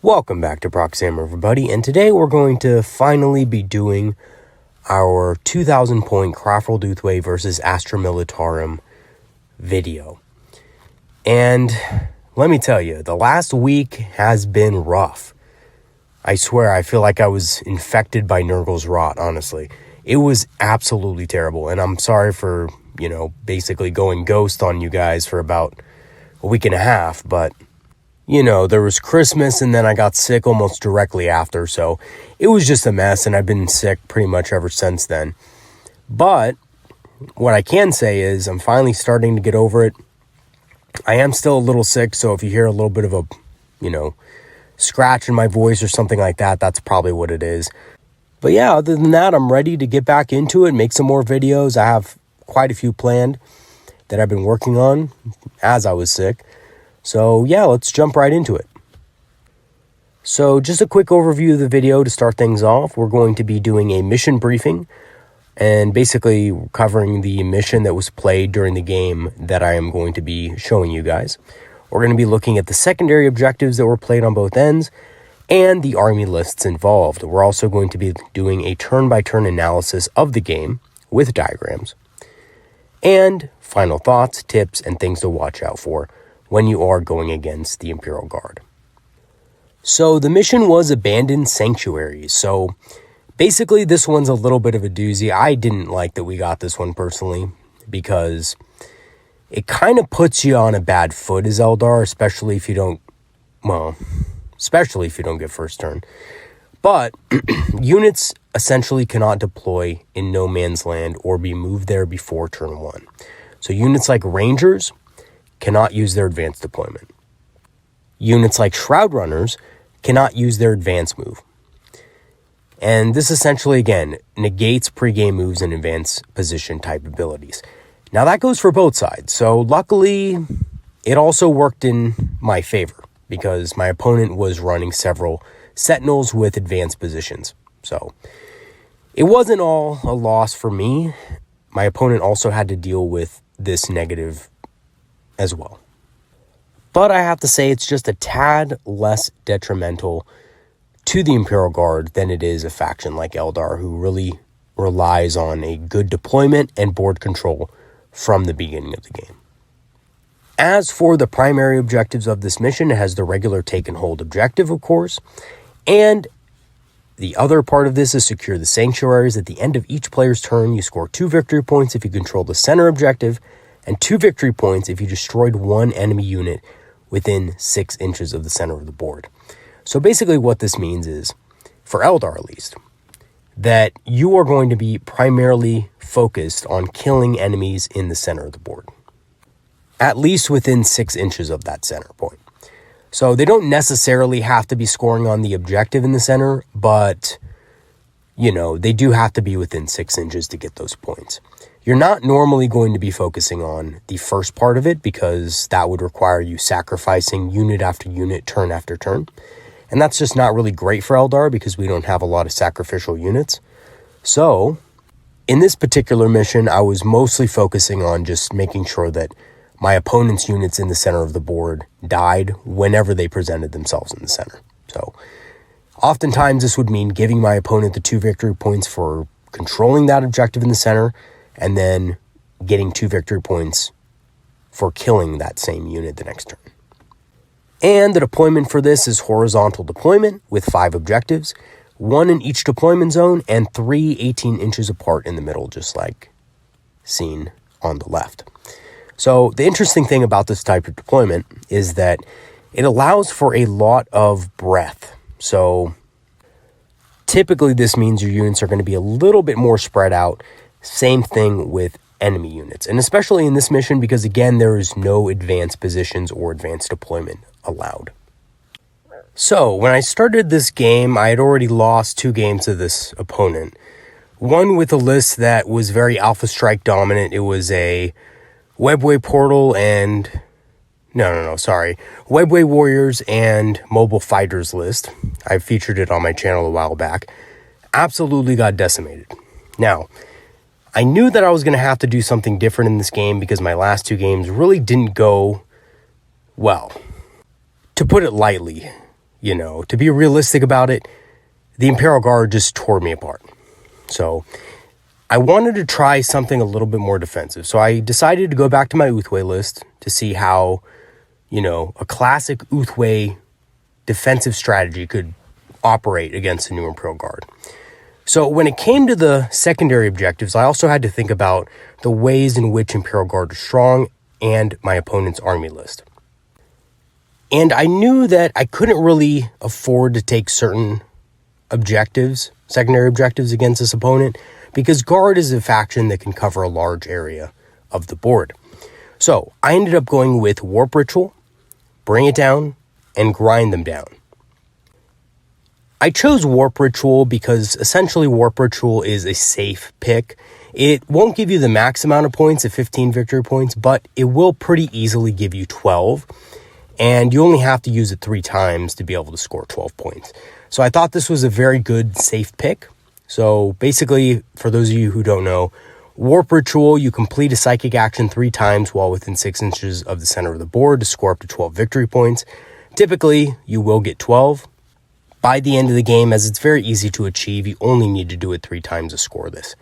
Welcome back to Proxam, everybody, and today we're going to finally be doing our 2,000 point Craftworld Ulthwe versus Astra Millitarum video. And let me tell you, the last week has been rough. I swear, I feel like I was infected by Nurgle's rot, honestly. It was absolutely terrible, and I'm sorry for, basically going ghost on you guys for about a week and a half, but there was Christmas and then I got sick almost directly after, so it was just a mess, and I've been sick pretty much ever since then. But what I can say is I'm finally starting to get over it. I am still a little sick, so if you hear a little bit of a, scratch in my voice or something like that, that's probably what it is. But yeah, other than that, I'm ready to get back into it, make some more videos. I have quite a few planned that I've been working on as I was sick. So yeah, let's jump right into it. So just a quick overview of the video to start things off. We're going to be doing a mission briefing and basically covering the mission that was played during the game that I am going to be showing you guys. We're going to be looking at the secondary objectives that were played on both ends and the army lists involved. We're also going to be doing a turn-by-turn analysis of the game with diagrams and final thoughts, tips, and things to watch out for when you are going against the Imperial Guard. So the mission was Abandoned Sanctuaries. So basically this one's a little bit of a doozy. I didn't like that we got this one personally because it kind of puts you on a bad foot as Eldar, especially if you don't get first turn. But units essentially cannot deploy in no man's land or be moved there before turn 1. So units like Rangers cannot use their advanced deployment. Units like Shroud Runners cannot use their advance move. And this essentially, again, negates pregame moves and advanced position type abilities. Now that goes for both sides. So luckily, it also worked in my favor because my opponent was running several Sentinels with advanced positions. So it wasn't all a loss for me. My opponent also had to deal with this negative as well. But I have to say it's just a tad less detrimental to the Imperial Guard than it is a faction like Eldar, who really relies on a good deployment and board control from the beginning of the game. As for the primary objectives of this mission, it has the regular take and hold objective, of course, and the other part of this is secure the sanctuaries. At the end of each player's turn, you score 2 victory points if you control the center objective, and 2 victory points if you destroyed one enemy unit within 6 inches of the center of the board. So basically what this means is, for Eldar at least, that you are going to be primarily focused on killing enemies in the center of the board, at least within 6 inches of that center point. So they don't necessarily have to be scoring on the objective in the center, but they do have to be within 6 inches to get those points. You're not normally going to be focusing on the first part of it because that would require you sacrificing unit after unit, turn after turn. And that's just not really great for Eldar because we don't have a lot of sacrificial units. So in this particular mission, I was mostly focusing on just making sure that my opponent's units in the center of the board died whenever they presented themselves in the center. So oftentimes this would mean giving my opponent the 2 victory points for controlling that objective in the center, and then getting 2 victory points for killing that same unit the next turn. And the deployment for this is horizontal deployment with 5 objectives, 1 in each deployment zone, and 3 18 inches apart in the middle, just like seen on the left. So the interesting thing about this type of deployment is that it allows for a lot of breadth. So typically this means your units are going to be a little bit more spread out. Same thing with enemy units, and especially in this mission because, again, there is no advanced positions or advanced deployment allowed. So when I started this game, I had already lost 2 games to this opponent. One with a list that was very Alpha Strike dominant. It was a Webway Portal and... Webway Warriors and Mobile Fighters list. I featured it on my channel a while back. Absolutely got decimated. Now, I knew that I was going to have to do something different in this game because my last 2 games really didn't go well. To put it lightly, to be realistic about it, the Imperial Guard just tore me apart. So I wanted to try something a little bit more defensive. So I decided to go back to my Ulthwe list to see how, a classic Ulthwe defensive strategy could operate against the new Imperial Guard. So when it came to the secondary objectives, I also had to think about the ways in which Imperial Guard is strong and my opponent's army list. And I knew that I couldn't really afford to take certain objectives, secondary objectives against this opponent, because Guard is a faction that can cover a large area of the board. So I ended up going with Warp Ritual, Bring It Down, and Grind Them Down. I chose Warp Ritual because essentially Warp Ritual is a safe pick. It won't give you the max amount of points at 15 victory points, but it will pretty easily give you 12. And you only have to use it 3 times to be able to score 12 points. So I thought this was a very good, safe pick. So basically, for those of you who don't know, Warp Ritual, you complete a psychic action 3 times while within 6 inches of the center of the board to score up to 12 victory points. Typically, you will get 12. By the end of the game, as it's very easy to achieve, you only need to do it 3 times to score this.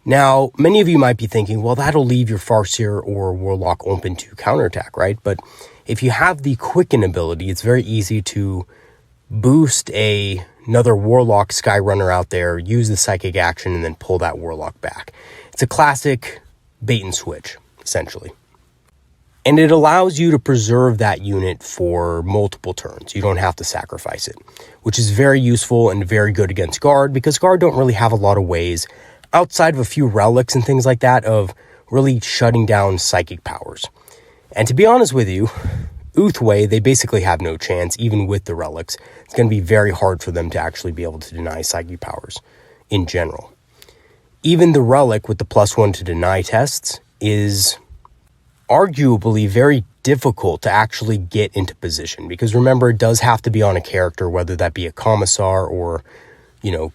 Now, many of you might be thinking, well, that'll leave your Farseer or Warlock open to counterattack, right? But if you have the Quicken ability, it's very easy to boost another Warlock Skyrunner out there, use the psychic action, and then pull that Warlock back. It's a classic bait and switch, essentially. And it allows you to preserve that unit for multiple turns. You don't have to sacrifice it, which is very useful and very good against Guard, because Guard don't really have a lot of ways, outside of a few relics and things like that, of really shutting down psychic powers. And to be honest with you, Ulthwe, they basically have no chance, even with the relics. It's going to be very hard for them to actually be able to deny psychic powers in general. Even the relic with the +1 to deny tests is arguably very difficult to actually get into position, because remember, it does have to be on a character, whether that be a commissar or,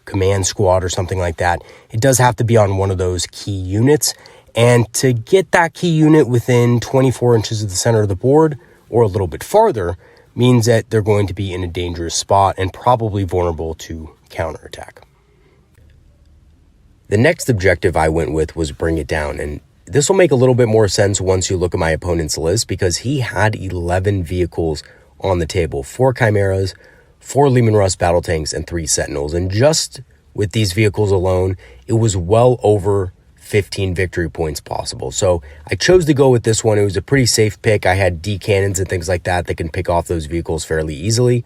command squad or something like that. It does have to be on one of those key units, and to get that key unit within 24 inches of the center of the board or a little bit farther means that they're going to be in a dangerous spot and probably vulnerable to counterattack. The next objective I went with was Bring It Down, and this will make a little bit more sense once you look at my opponent's list, because he had 11 vehicles on the table, 4 Chimeras, 4 Leman Russ battle tanks, and 3 Sentinels. And just with these vehicles alone, it was well over 15 victory points possible. So I chose to go with this one. It was a pretty safe pick. I had D cannons and things like that can pick off those vehicles fairly easily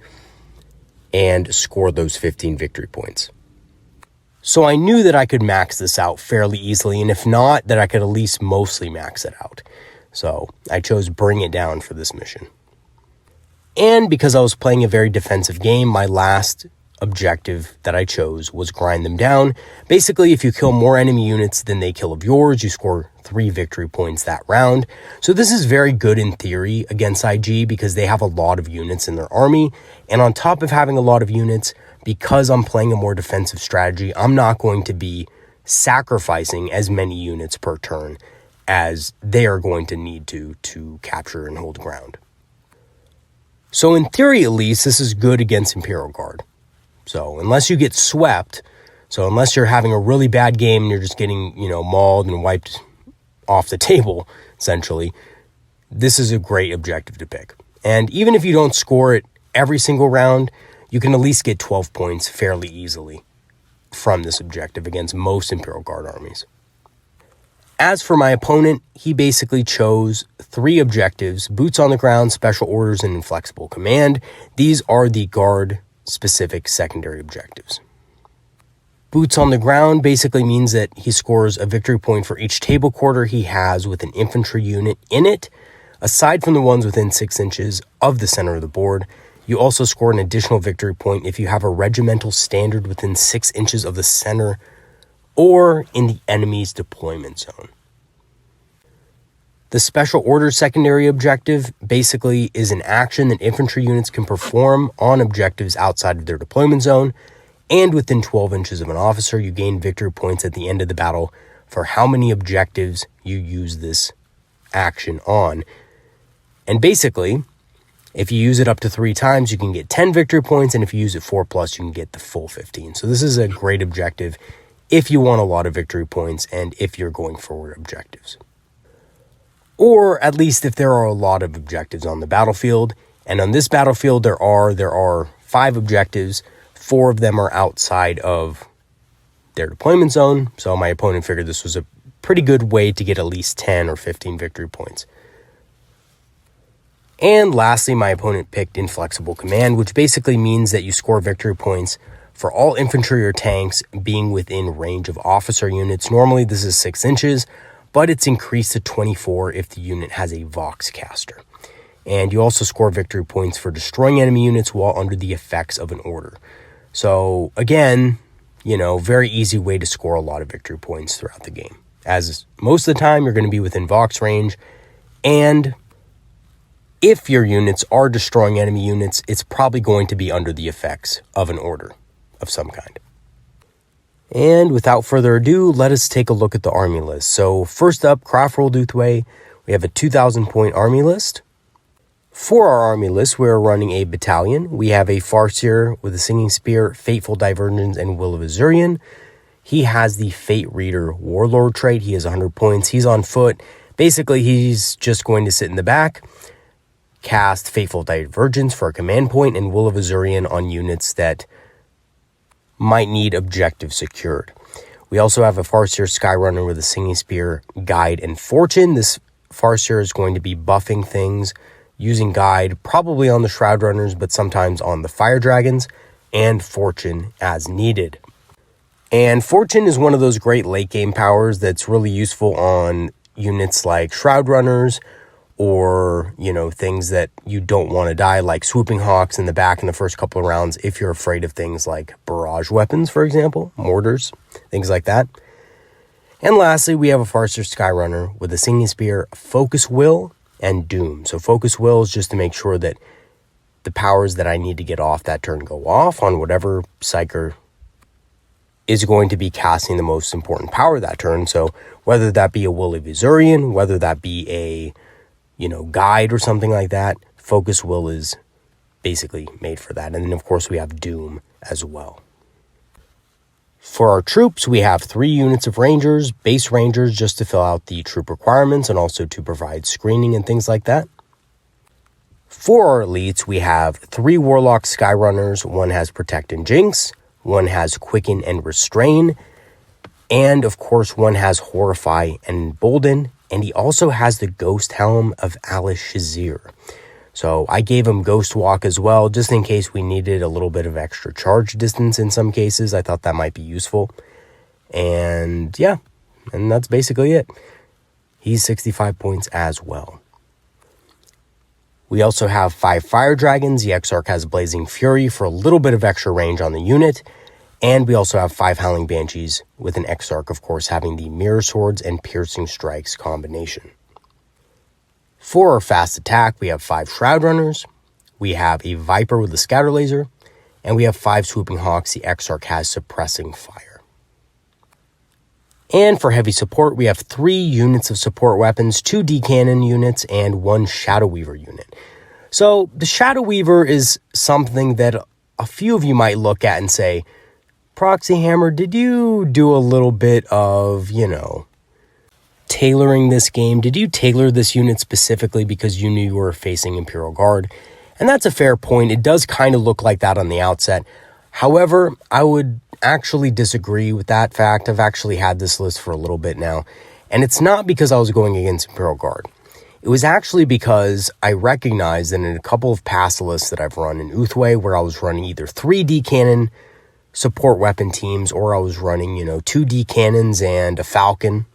and score those 15 victory points. So I knew that I could max this out fairly easily, and if not, that I could at least mostly max it out. So I chose Bring It Down for this mission. And because I was playing a very defensive game, my last objective that I chose was Grind Them Down. Basically, if you kill more enemy units than they kill of yours, you score 3 victory points that round. So this is very good in theory against IG, because they have a lot of units in their army. And on top of having a lot of units, because I'm playing a more defensive strategy, I'm not going to be sacrificing as many units per turn as they are going to need to capture and hold ground. So in theory, at least, this is good against Imperial Guard. So unless you get swept, so unless you're having a really bad game and you're just getting, mauled and wiped off the table, essentially, this is a great objective to pick. And even if you don't score it every single round, you can at least get 12 points fairly easily from this objective against most Imperial Guard armies. As for my opponent, he basically chose 3 objectives: Boots on the Ground, Special Orders, and Inflexible Command. These are the Guard-specific secondary objectives. Boots on the Ground basically means that he scores a victory point for each table quarter he has with an infantry unit in it, aside from the ones within 6 inches of the center of the board. You also score an additional victory point if you have a regimental standard within 6 inches of the center or in the enemy's deployment zone. The Special Orders secondary objective basically is an action that infantry units can perform on objectives outside of their deployment zone, and within 12 inches of an officer, you gain victory points at the end of the battle for how many objectives you use this action on. And basically, If you use it up to 3 times, you can get 10 victory points, and if you use it 4+, you can get the full 15. So this is a great objective if you want a lot of victory points and if you're going forward objectives. Or at least if there are a lot of objectives on the battlefield. And on this battlefield, there are 5 objectives. 4 of them are outside of their deployment zone. So my opponent figured this was a pretty good way to get at least 10 or 15 victory points. And lastly, my opponent picked Inflexible Command, which basically means that you score victory points for all infantry or tanks being within range of officer units. Normally this is 6 inches, but it's increased to 24 if the unit has a Vox caster. And you also score victory points for destroying enemy units while under the effects of an order. So again, very easy way to score a lot of victory points throughout the game. As most of the time, you're going to be within Vox range, and if your units are destroying enemy units, it's probably going to be under the effects of an order of some kind. And without further ado, let us take a look at the army list. So first up, Craftworld Ulthwe, we have a 2,000 point army list. For our army list, we're running a battalion. We have a Farseer with a Singing Spear, Fateful Divergence, and Will of Azurian. He has the Fate Reader Warlord trait. He has 100 points. He's on foot. Basically, he's just going to sit in the back, cast Fateful Divergence for a command point, and Will of Azurian on units that might need objective secured. We also have a Farseer Skyrunner with a Singing Spear, Guide, and Fortune. This Farseer is going to be buffing things using Guide, probably on the Shroud Runners, but sometimes on the Fire Dragons, and Fortune as needed. And Fortune is one of those great late game powers that's really useful on units like Shroud Runners, or, things that you don't want to die, like Swooping Hawks in the back in the first couple of rounds, if you're afraid of things like barrage weapons, for example, mortars, things like that. And lastly, we have a Farseer Skyrunner with a Singing Spear, Focus Will, and Doom. So Focus Will is just to make sure that the powers that I need to get off that turn go off on whatever Psyker is going to be casting the most important power that turn. So whether that be a Will of Azurian, whether that be a Guide or something like that, Focus Will is basically made for that. And then, of course, we have Doom as well. For our troops, we have 3 units of Rangers, base Rangers, just to fill out the troop requirements and also to provide screening and things like that. For our elites, we have 3 Warlock Skyrunners. One has Protect and Jinx, one has Quicken and Restrain, and, of course, one has Horrify and Embolden. And he also has the Ghost Helm of Alice Shazir. So I gave him Ghost Walk as well, just in case we needed a little bit of extra charge distance in some cases. I thought that might be useful. And yeah, and that's basically it. He's 65 points as well. We also have 5 Fire Dragons. The Exarch has Blazing Fury for a little bit of extra range on the unit. And we also have 5 Howling Banshees, with an Exarch, of course, having the Mirror Swords and Piercing Strikes combination. For our fast attack, we have 5 Shroud Runners, we have a Viper with a Scatter Laser, and we have 5 Swooping Hawks. The Exarch has Suppressing Fire. And for heavy support, we have 3 units of support weapons, 2 D-Cannon units, and 1 Shadow Weaver unit. So the Shadow Weaver is something that a few of you might look at and say, Proxy Hammer, did you do a little bit of, tailoring this game? Did you tailor this unit specifically because you knew you were facing Imperial Guard? And that's a fair point. It does kind of look like that on the outset. However, I would actually disagree with that fact. I've actually had this list for a little bit now. And it's not because I was going against Imperial Guard. It was actually because I recognized that in a couple of past lists that I've run in Ulthwe, where I was running either 3 D-Cannon support weapon teams, or I was running, 2 D-Cannons and a Falcon,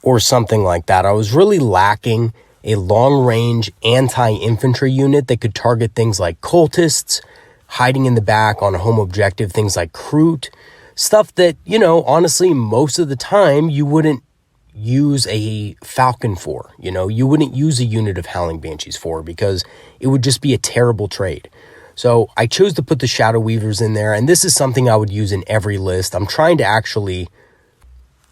or something like that. I was really lacking a long-range anti-infantry unit that could target things like cultists, hiding in the back on a home objective, things like Kroot, stuff that, honestly, most of the time you wouldn't use a Falcon for. You wouldn't use a unit of Howling Banshees for, because it would just be a terrible trade. So I chose to put the Shadow Weavers in there, and this is something I would use in every list. I'm trying to actually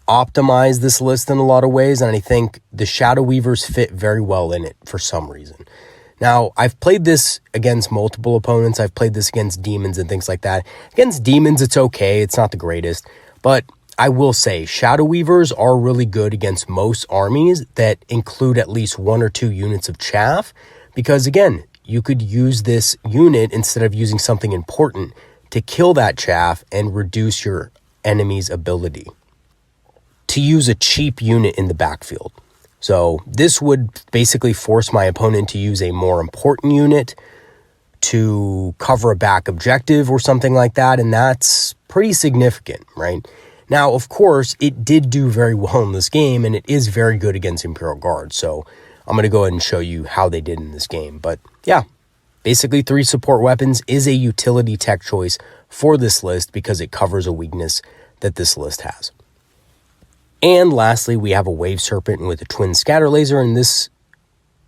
optimize this list in a lot of ways, and I think the Shadow Weavers fit very well in it for some reason. Now, I've played this against multiple opponents. I've played this against demons and things like that. Against demons, it's okay. It's not the greatest. But I will say, Shadow Weavers are really good against most armies that include at least 1 or 2 units of chaff. Because again, you could use this unit instead of using something important to kill that chaff and reduce your enemy's ability to use a cheap unit in the backfield. So this would basically force my opponent to use a more important unit to cover a back objective or something like that, and that's pretty significant, right? Now, of course, it did do very well in this game, and it is very good against Imperial Guard, so I'm going to go ahead and show you how they did in this game. But yeah, basically 3 support weapons is a utility tech choice for this list because it covers a weakness that this list has. And lastly, we have a Wave Serpent with a Twin Scatter Laser, and this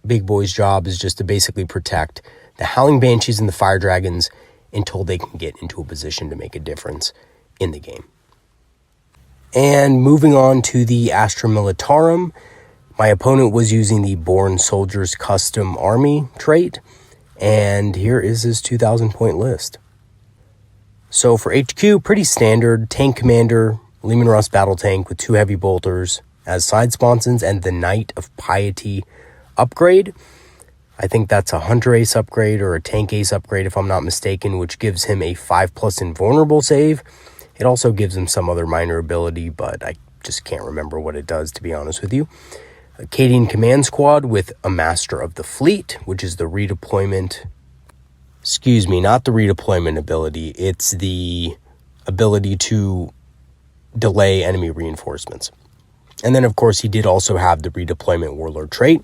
big boy's job is just to basically protect the Howling Banshees and the Fire Dragons until they can get into a position to make a difference in the game. And moving on to the Astra Millitarum, my opponent was using the Born Soldiers Custom Army trait, and here is his 2,000 point list. So for HQ, pretty standard, Tank Commander, Leman Russ Battle Tank with 2 heavy bolters as side sponsons, and the Knight of Piety upgrade. I think that's a Hunter Ace upgrade or a Tank Ace upgrade if I'm not mistaken, which gives him a 5+ invulnerable save. It also gives him some other minor ability, but I just can't remember what it does, to be honest with you. Acadian Command Squad with a Master of the Fleet, which is the redeployment. Excuse me, not the redeployment ability. It's the ability to delay enemy reinforcements. And then, of course, he did also have the redeployment Warlord trait.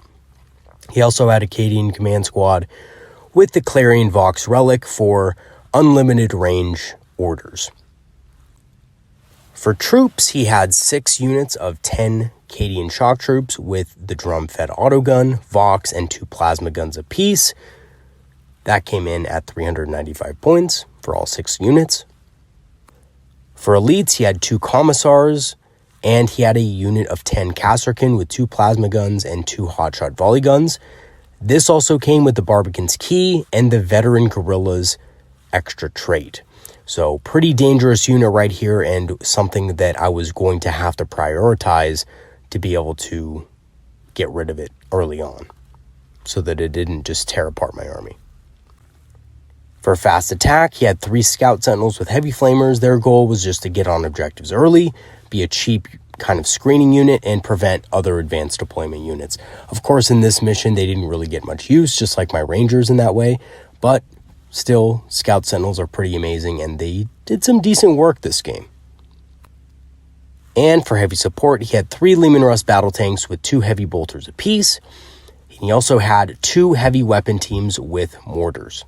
He also had Acadian Command Squad with the Clarion Vox Relic for unlimited range orders. For troops, he had 6 units of 10 Acadian Shock Troops with the drum-fed autogun, Vox, and 2 plasma guns apiece. That came in at 395 points for all 6 units. For elites, he had 2 commissars, and he had a unit of 10 Kasserkin with 2 plasma guns and 2 hotshot volley guns. This also came with the Barbican's Key and the Veteran Guerrillas extra trait. So pretty dangerous unit right here, and something that I was going to have to prioritize to be able to get rid of it early on so that it didn't just tear apart my army. For fast attack, he had 3 Scout Sentinels with heavy flamers. Their goal was just to get on objectives early, be a cheap kind of screening unit, and prevent other advanced deployment units. Of course, in this mission, they didn't really get much use, just like my Rangers in that way, but still, Scout Sentinels are pretty amazing, and they did some decent work this game. And for heavy support, he had 3 Leman Russ Battle Tanks with 2 heavy bolters apiece. He also had 2 heavy weapon teams with mortars.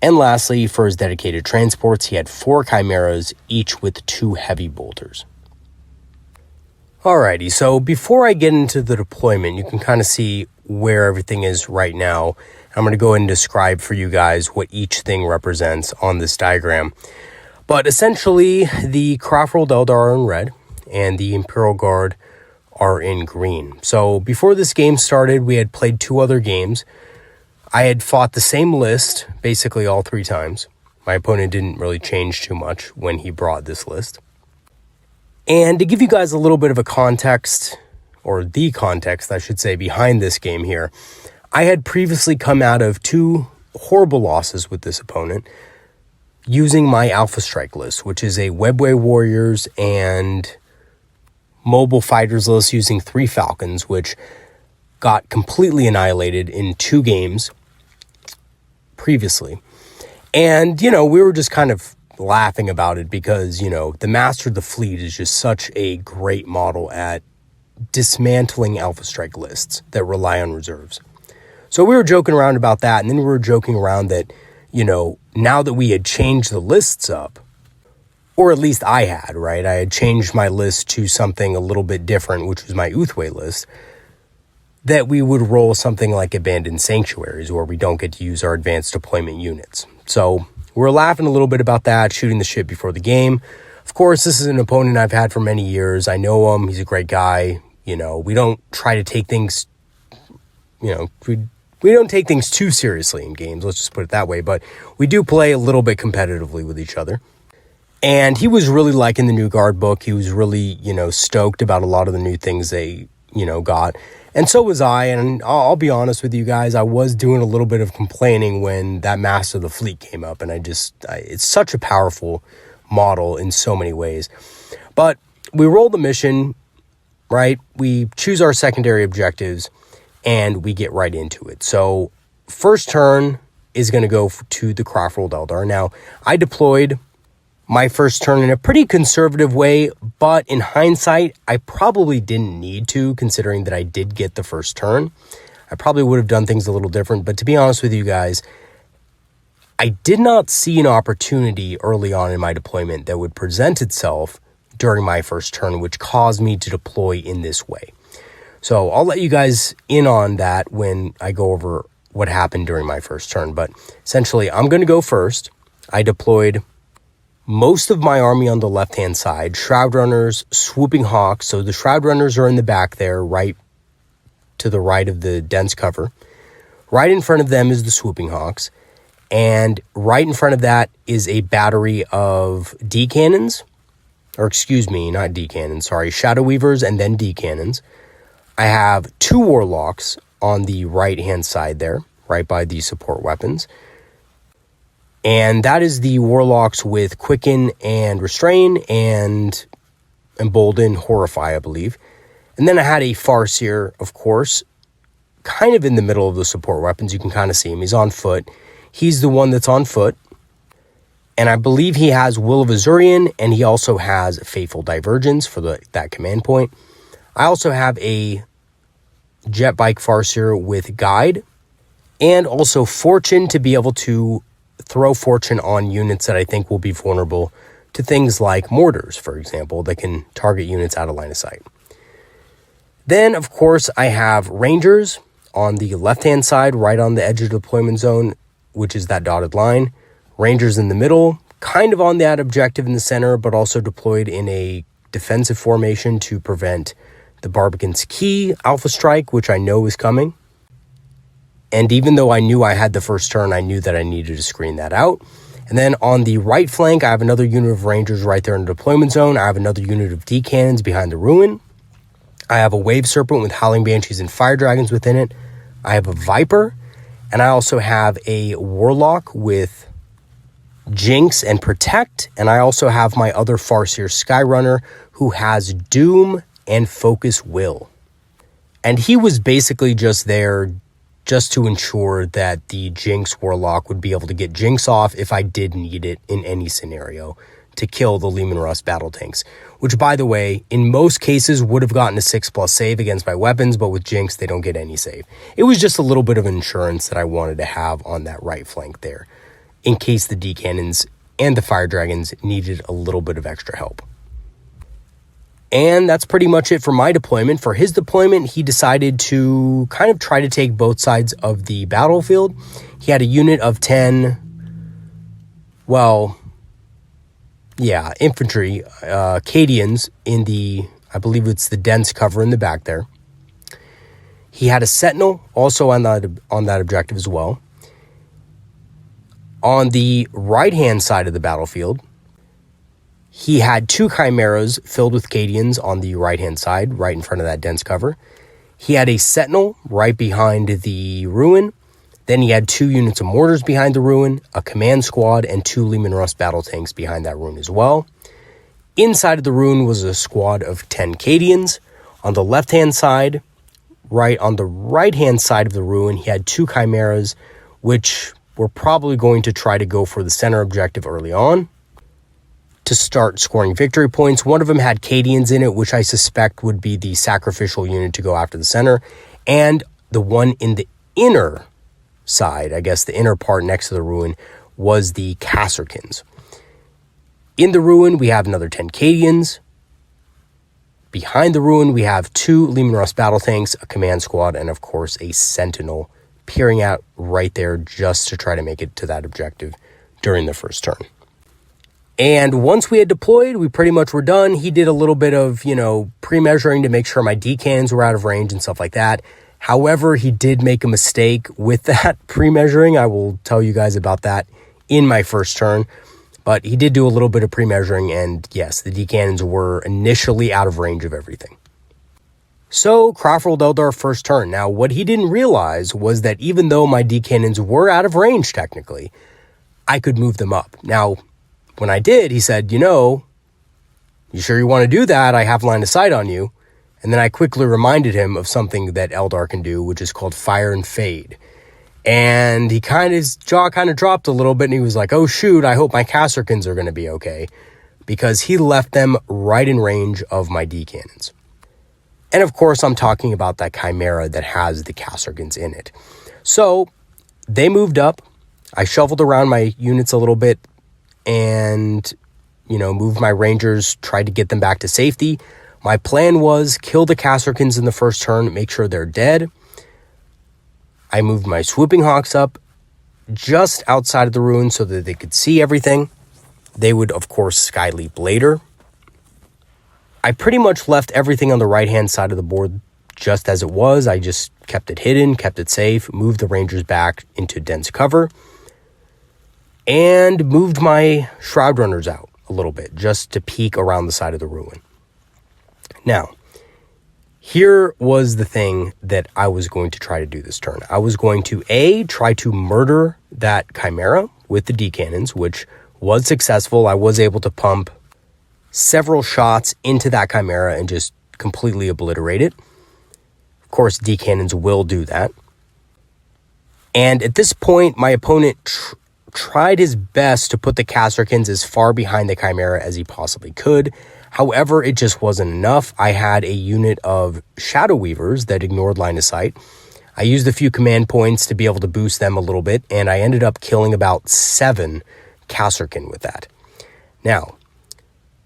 And lastly, for his dedicated transports, he had 4 Chimeras, each with 2 heavy bolters. Alrighty, so before I get into the deployment, you can kind of see where everything is right now. I'm going to go ahead and describe for you guys what each thing represents on this diagram. But essentially, the Craftworld Eldar are in red, and the Imperial Guard are in green. So before this game started, we had played 2 other games. I had fought the same list basically all 3 times. My opponent didn't really change too much when he brought this list. And to give you guys a little bit of a context, or the context, I should say, behind this game here, I had previously come out of 2 horrible losses with this opponent using my Alpha Strike list, which is a Webway Warriors and Mobile Fighters list using 3 Falcons, which got completely annihilated in 2 games previously. And, we were just kind of laughing about it because, the Master of the Fleet is just such a great model at dismantling Alpha Strike lists that rely on reserves. So we were joking around about that, and then we were joking around that, now that we had changed the lists up, or at least I had, right? I had changed my list to something a little bit different, which was my Ulthwe list, that we would roll something like Abandoned Sanctuaries, where we don't get to use our advanced deployment units. So we're laughing a little bit about that, shooting the shit before the game. Of course, this is an opponent I've had for many years. I know him. He's a great guy. We don't try to take things, we we don't take things too seriously in games, let's just put it that way, but we do play a little bit competitively with each other. And he was really liking the new guard book. He was really, stoked about a lot of the new things they, got. And so was I, and I'll be honest with you guys, I was doing a little bit of complaining when that Master of the Fleet came up, and it's such a powerful model in so many ways. But we roll the mission, right? We choose our secondary objectives, and we get right into it. So first turn is going to go to the Craftworld Eldar. Now, I deployed my first turn in a pretty conservative way, but in hindsight, I probably didn't need to, considering that I did get the first turn. I probably would have done things a little different, but to be honest with you guys, I did not see an opportunity early on in my deployment that would present itself during my first turn, which caused me to deploy in this way. So I'll let you guys in on that when I go over what happened during my first turn, but essentially, I'm going to go first. I deployed most of my army on the left-hand side, Shroud Runners, Swooping Hawks. So the Shroud Runners are in the back there, right to the right of the dense cover. Right in front of them is the Swooping Hawks. And right in front of that is a battery of D cannons. Or excuse me, not D cannons, sorry, Shadow Weavers and then D cannons. I have 2 Warlocks on the right-hand side there, right by the support weapons. And that is the Warlocks with Quicken and Restrain and Embolden, Horrify, I believe. And then I had a Farseer, of course, kind of in the middle of the support weapons. You can kind of see him. He's on foot. He's the one that's on foot. And I believe he has Will of Azurian, and he also has Fateful Divergence for that command point. I also have a Jet Bike Farseer with Guide, and also Fortune to be able to throw Fortune on units that I think will be vulnerable to things like mortars, for example, that can target units out of line of sight. Then, of course, I have Rangers on the left-hand side, right on the edge of the deployment zone, which is that dotted line. Rangers in the middle, kind of on that objective in the center, but also deployed in a defensive formation to prevent the Barbican's Key Alpha Strike, which I know is coming. And even though I knew I had the first turn, I knew that I needed to screen that out. And then on the right flank, I have another unit of Rangers right there in the deployment zone. I have another unit of D cannons behind the ruin. I have a Wave Serpent with Howling Banshees and Fire Dragons within it. I have a Viper. And I also have a Warlock with Jinx and Protect. And I also have my other Farseer Skyrunner who has Doom and Focus Will. And he was basically just there just to ensure that the Jinx Warlock would be able to get Jinx off if I did need it in any scenario to kill the Leman Russ battle tanks, which, by the way, in most cases would have gotten a 6+ save against my weapons, but with Jinx, they don't get any save. It was just a little bit of insurance that I wanted to have on that right flank there, in case the D cannons and the Fire Dragons needed a little bit of extra help. And that's pretty much it for my deployment. For his deployment, he decided to kind of try to take both sides of the battlefield. He had a unit of 10, infantry, Cadians in the, I believe it's the dense cover in the back there. He had a Sentinel also on that objective as well. On the right-hand side of the battlefield, he had 2 Chimeras filled with Cadians on the right-hand side, right in front of that dense cover. He had a Sentinel right behind the ruin. Then he had 2 units of mortars behind the ruin, a command squad, and 2 Leman Russ battle tanks behind that ruin as well. Inside of the ruin was a squad of 10 Cadians. On the left-hand side, right on the right-hand side of the ruin, he had 2 Chimeras, which were probably going to try to go for the center objective early on to start scoring victory points. One of them had Cadians in it, which I suspect would be the sacrificial unit to go after the center. And the one in the inner side, I guess the inner part next to the ruin, was the Kasserkins. In the ruin, we have another 10 Cadians. Behind the ruin, we have 2 Leman Russ battle tanks, a command squad, and of course a Sentinel peering out right there just to try to make it to that objective during the first turn. And once we had deployed, we pretty much were done. He did a little bit of, pre-measuring to make sure my D cannons were out of range and stuff like that. However, he did make a mistake with that pre-measuring. I will tell you guys about that in my first turn. But he did do a little bit of pre-measuring, and yes, the D cannons were initially out of range of everything. So Craftworld dealt our first turn. Now, what he didn't realize was that even though my D cannons were out of range technically, I could move them up. Now, when I did, he said, you sure you want to do that? I have line of sight on you. And then I quickly reminded him of something that Eldar can do, which is called fire and fade. And his jaw kind of dropped a little bit, and he was like, oh shoot, I hope my Kasrkins are going to be okay. Because he left them right in range of my D cannons. And of course, I'm talking about that Chimera that has the Kasrkins in it. So they moved up. I shuffled around my units a little bit and, moved my Rangers, tried to get them back to safety. My plan was kill the Kasrkins in the first turn, make sure they're dead. I moved my Swooping Hawks up just outside of the ruin so that they could see everything. They would, of course, sky leap later. I pretty much left everything on the right-hand side of the board just as it was. I just kept it hidden, kept it safe, moved the Rangers back into dense cover, and moved my Shroud Runners out a little bit just to peek around the side of the ruin. Now, here was the thing that I was going to try to do this turn. I was going to, try to murder that Chimera with the D cannons, which was successful. I was able to pump several shots into that Chimera and just completely obliterate it. Of course, D cannons will do that. And at this point, my opponent tried his best to put the Kasrkins as far behind the Chimera as he possibly could. However, it just wasn't enough. I had a unit of Shadow Weavers that ignored line of sight. I used a few command points to be able to boost them a little bit, and I ended up killing about 7 Kasrkin with that. Now,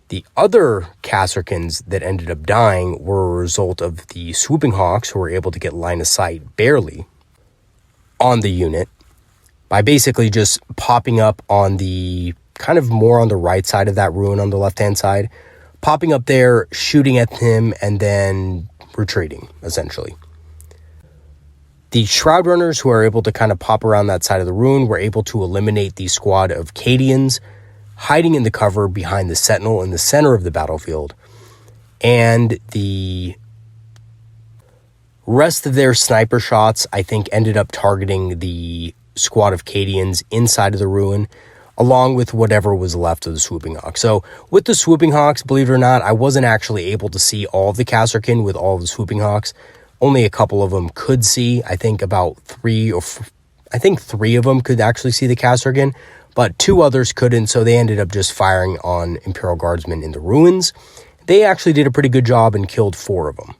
the other Kasrkins that ended up dying were a result of the Swooping Hawks, who were able to get line of sight barely on the unit by basically just popping up on the kind of more on the right side of that ruin on the left-hand side, popping up there, shooting at him, and then retreating, essentially. The Shroud Runners, who are able to kind of pop around that side of the ruin, were able to eliminate the squad of Cadians hiding in the cover behind the Sentinel in the center of the battlefield. And the rest of their sniper shots, I think, ended up targeting the squad of Cadians inside of the ruin, along with whatever was left of the Swooping Hawks. So with the Swooping Hawks, believe it or not, I wasn't actually able to see all of the Kasrkin with all of the Swooping Hawks. Only a couple of them could see. I think about 3 of them could actually see the Kasrkin, but 2 others couldn't, so they ended up just firing on Imperial Guardsmen in the ruins. They actually did a pretty good job and killed 4 of them.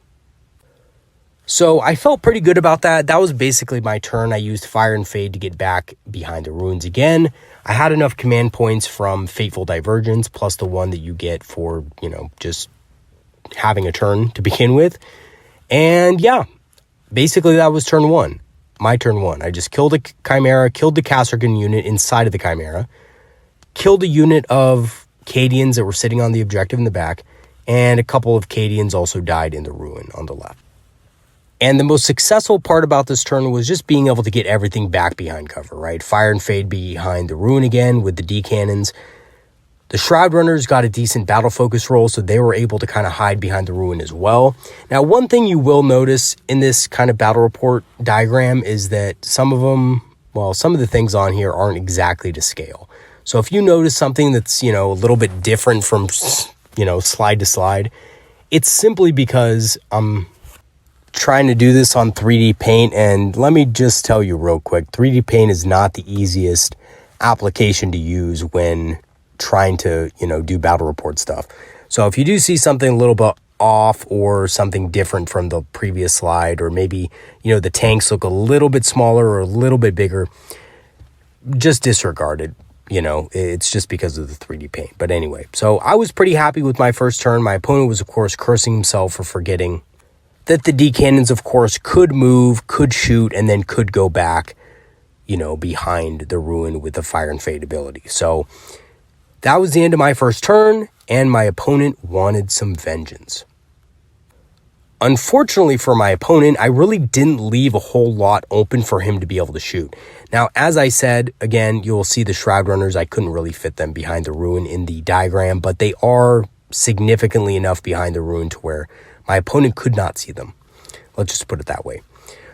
So I felt pretty good about that. That was basically my turn. I used Fire and Fade to get back behind the ruins again. I had enough command points from Fateful Divergence, plus the one that you get for, just having a turn to begin with. And yeah, basically that was turn 1. My turn 1. I just killed a Chimera, killed the Kasrkin unit inside of the Chimera, killed a unit of Cadians that were sitting on the objective in the back, and a couple of Cadians also died in the ruin on the left. And the most successful part about this turn was just being able to get everything back behind cover, right? Fire and Fade behind the ruin again with the D cannons. The Shroud Runners got a decent battle focus roll, so they were able to kind of hide behind the ruin as well. Now, one thing you will notice in this kind of battle report diagram is that some of the things on here aren't exactly to scale. So if you notice something that's, a little bit different from, slide to slide, it's simply because I'm trying to do this on 3D Paint, and let me just tell you real quick, 3D Paint is not the easiest application to use when trying to, do battle report stuff. So if you do see something a little bit off or something different from the previous slide, or maybe, the tanks look a little bit smaller or a little bit bigger, just disregard it. It's just because of the 3D Paint. But anyway, so I was pretty happy with my first turn. My opponent was, of course, cursing himself for forgetting that the D cannons, of course, could move, could shoot, and then could go back, behind the ruin with the Fire and Fade ability. So that was the end of my first turn, and my opponent wanted some vengeance. Unfortunately for my opponent, I really didn't leave a whole lot open for him to be able to shoot. Now, as I said, again, you'll see the Shroud Runners. I couldn't really fit them behind the ruin in the diagram, but they are significantly enough behind the ruin to where my opponent could not see them. Let's just put it that way.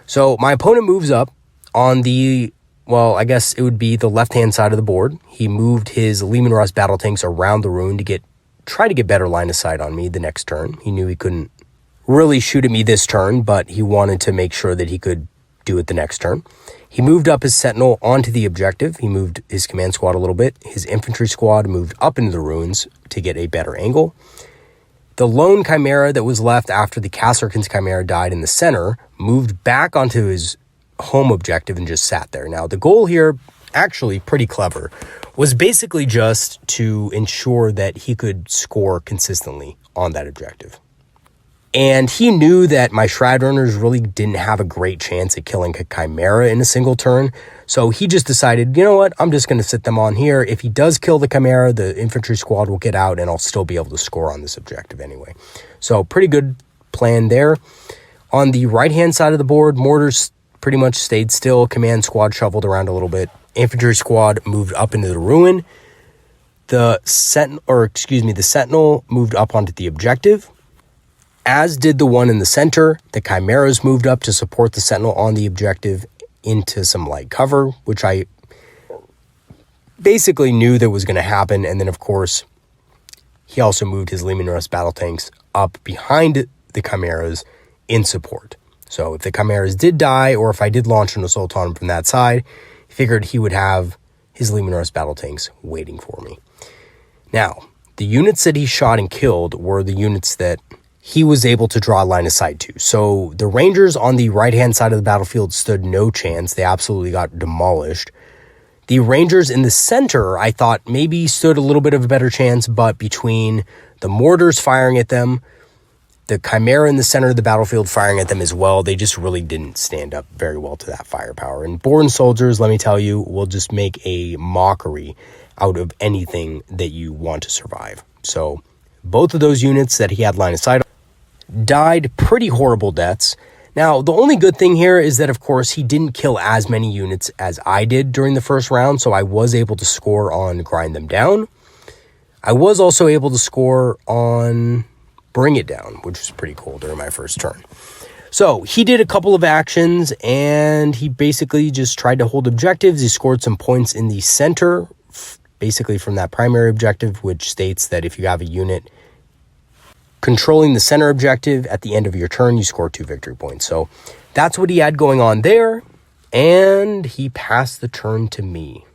So my opponent moves up on the, well, I guess it would be the left-hand side of the board. He moved his Leman Russ battle tanks around the ruin to try to get better line of sight on me the next turn. He knew he couldn't really shoot at me this turn, but he wanted to make sure that he could do it the next turn. He moved up his Sentinel onto the objective. He moved his command squad a little bit. His infantry squad moved up into the ruins to get a better angle. The lone Chimera that was left after the Kasserkin's Chimera died in the center moved back onto his home objective and just sat there. Now, the goal here, actually pretty clever, was basically just to ensure that he could score consistently on that objective. And he knew that my Shroud Runners really didn't have a great chance at killing a Chimera in a single turn. So he just decided, you know what, I'm just going to sit them on here. If he does kill the Chimera, the infantry squad will get out and I'll still be able to score on this objective anyway. So pretty good plan there. On the right-hand side of the board, mortars pretty much stayed still. Command squad shuffled around a little bit. Infantry squad moved up into the ruin. The Sentinel moved up onto the objective, as did the one in the center. The Chimeras moved up to support the Sentinel on the objective into some light cover, which I basically knew that was going to happen. And then, of course, he also moved his Leman Russ battle tanks up behind the Chimeras in support. So if the Chimeras did die, or if I did launch an assault on him from that side, he figured he would have his Leman Russ battle tanks waiting for me. Now, the units that he shot and killed were the units that he was able to draw a line of sight to. So the Rangers on the right-hand side of the battlefield stood no chance. They absolutely got demolished. The Rangers in the center, I thought maybe stood a little bit of a better chance, but between the mortars firing at them, the Chimera in the center of the battlefield firing at them as well, they just really didn't stand up very well to that firepower. And Born soldiers, let me tell you, will just make a mockery out of anything that you want to survive. So both of those units that he had line of sight on died pretty horrible deaths. Now, the only good thing here is that, of course, he didn't kill as many units as I did during the first round, so I was able to score on Grind Them Down. I was also able to score on Bring It Down, which was pretty cool during my first turn. So he did a couple of actions, and he basically just tried to hold objectives. He scored some points in the center, basically from that primary objective, which states that if you have a unit controlling the center objective at the end of your turn, you score 2 victory points. So that's what he had going on there, and he passed the turn to me.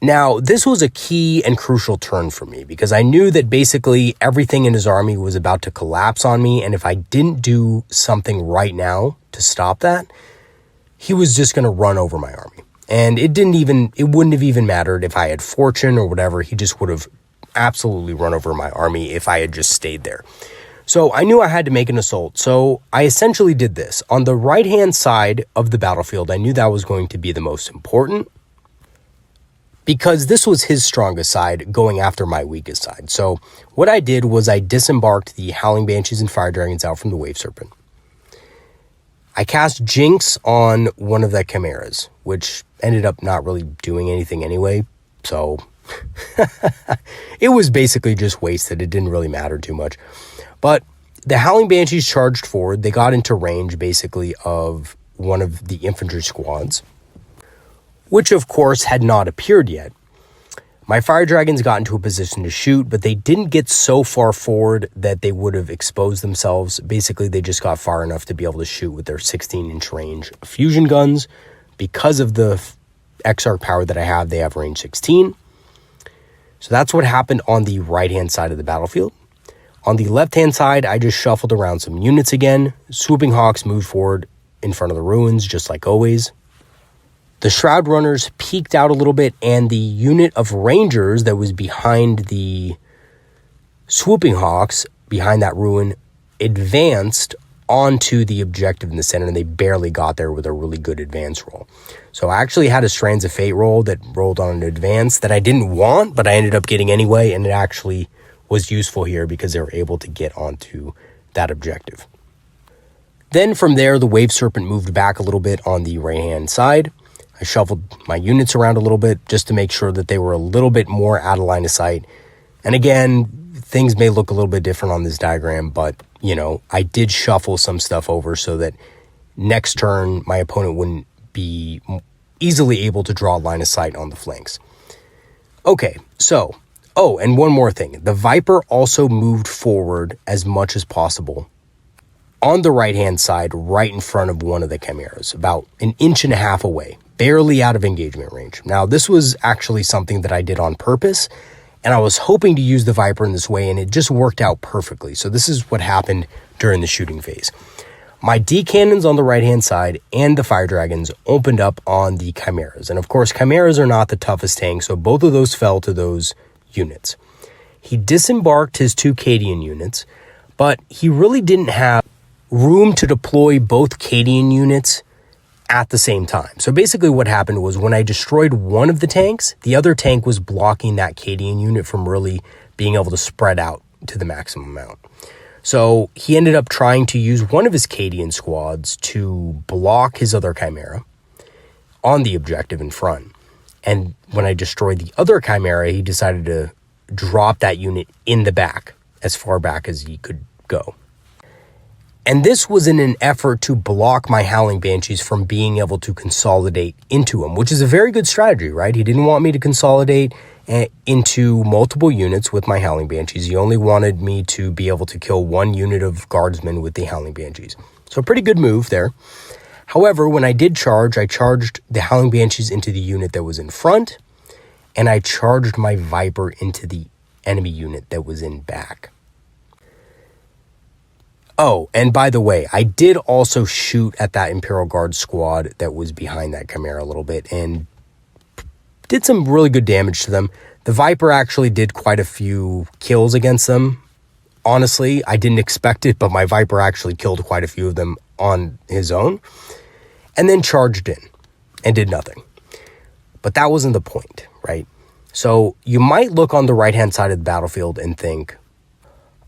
Now, this was a key and crucial turn for me because I knew that basically everything in his army was about to collapse on me, and if I didn't do something right now to stop that, he was just going to run over my army. And it wouldn't have even mattered if I had fortune or whatever. He just would have absolutely run over my army if I had just stayed there. So I knew I had to make an assault. So I essentially did this. On the right-hand side of the battlefield, I knew that was going to be the most important because this was his strongest side going after my weakest side. So what I did was I disembarked the Howling Banshees and Fire Dragons out from the Wave Serpent. I cast Jinx on one of the Chimeras, which ended up not really doing anything anyway. So it was basically just wasted. It didn't really matter too much. But the Howling Banshees charged forward. They got into range basically of one of the infantry squads, which of course had not appeared yet. My Fire Dragons got into a position to shoot, but they didn't get so far forward that they would have exposed themselves. Basically, they just got far enough to be able to shoot with their 16-inch range fusion guns. Because of the Exarch power that I have, they have range 16. So that's what happened on the right-hand side of the battlefield. On the left-hand side, I just shuffled around some units again. Swooping Hawks moved forward in front of the ruins, just like always. The Shroud Runners peeked out a little bit, and the unit of Rangers that was behind the Swooping Hawks, behind that ruin, advanced onto the objective in the center, and they barely got there with a really good advance roll. So I actually had a Strands of Fate roll that rolled on an advance that I didn't want, but I ended up getting anyway, and it actually was useful here because they were able to get onto that objective. Then from there, the Wave Serpent moved back a little bit on the right-hand side. I shuffled my units around a little bit just to make sure that they were a little bit more out of line of sight. And again, things may look a little bit different on this diagram, but, I did shuffle some stuff over so that next turn, my opponent wouldn't be easily able to draw line of sight on the flanks. Okay, so, and one more thing. The Viper also moved forward as much as possible on the right-hand side, right in front of one of the Chimeras, about 1.5 inches away, barely out of engagement range. Now, this was actually something that I did on purpose, and I was hoping to use the Viper in this way, and it just worked out perfectly. So this is what happened during the shooting phase. My D cannons on the right-hand side and the fire dragons opened up on the Chimeras. And of course, Chimeras are not the toughest tank, so both of those fell to those units. He disembarked his 2 Cadian units, but he really didn't have room to deploy both Cadian units at the same time. So basically what happened was when I destroyed one of the tanks, the other tank was blocking that Cadian unit from really being able to spread out to the maximum amount. So he ended up trying to use one of his Cadian squads to block his other Chimera on the objective in front. And when I destroyed the other Chimera, he decided to drop that unit in the back, as far back as he could go. And this was in an effort to block my Howling Banshees from being able to consolidate into him, which is a very good strategy, right? He didn't want me to consolidate into multiple units with my Howling Banshees. He only wanted me to be able to kill one unit of guardsmen with the Howling Banshees. So a pretty good move there. However, when I did charge, I charged the Howling Banshees into the unit that was in front, and I charged my Viper into the enemy unit that was in back. Oh, and by the way, I did also shoot at that Imperial Guard squad that was behind that Chimera a little bit and did some really good damage to them. The Viper actually did quite a few kills against them. Honestly, I didn't expect it, but my Viper actually killed quite a few of them on his own and then charged in and did nothing. But that wasn't the point, right? So you might look on the right-hand side of the battlefield and think,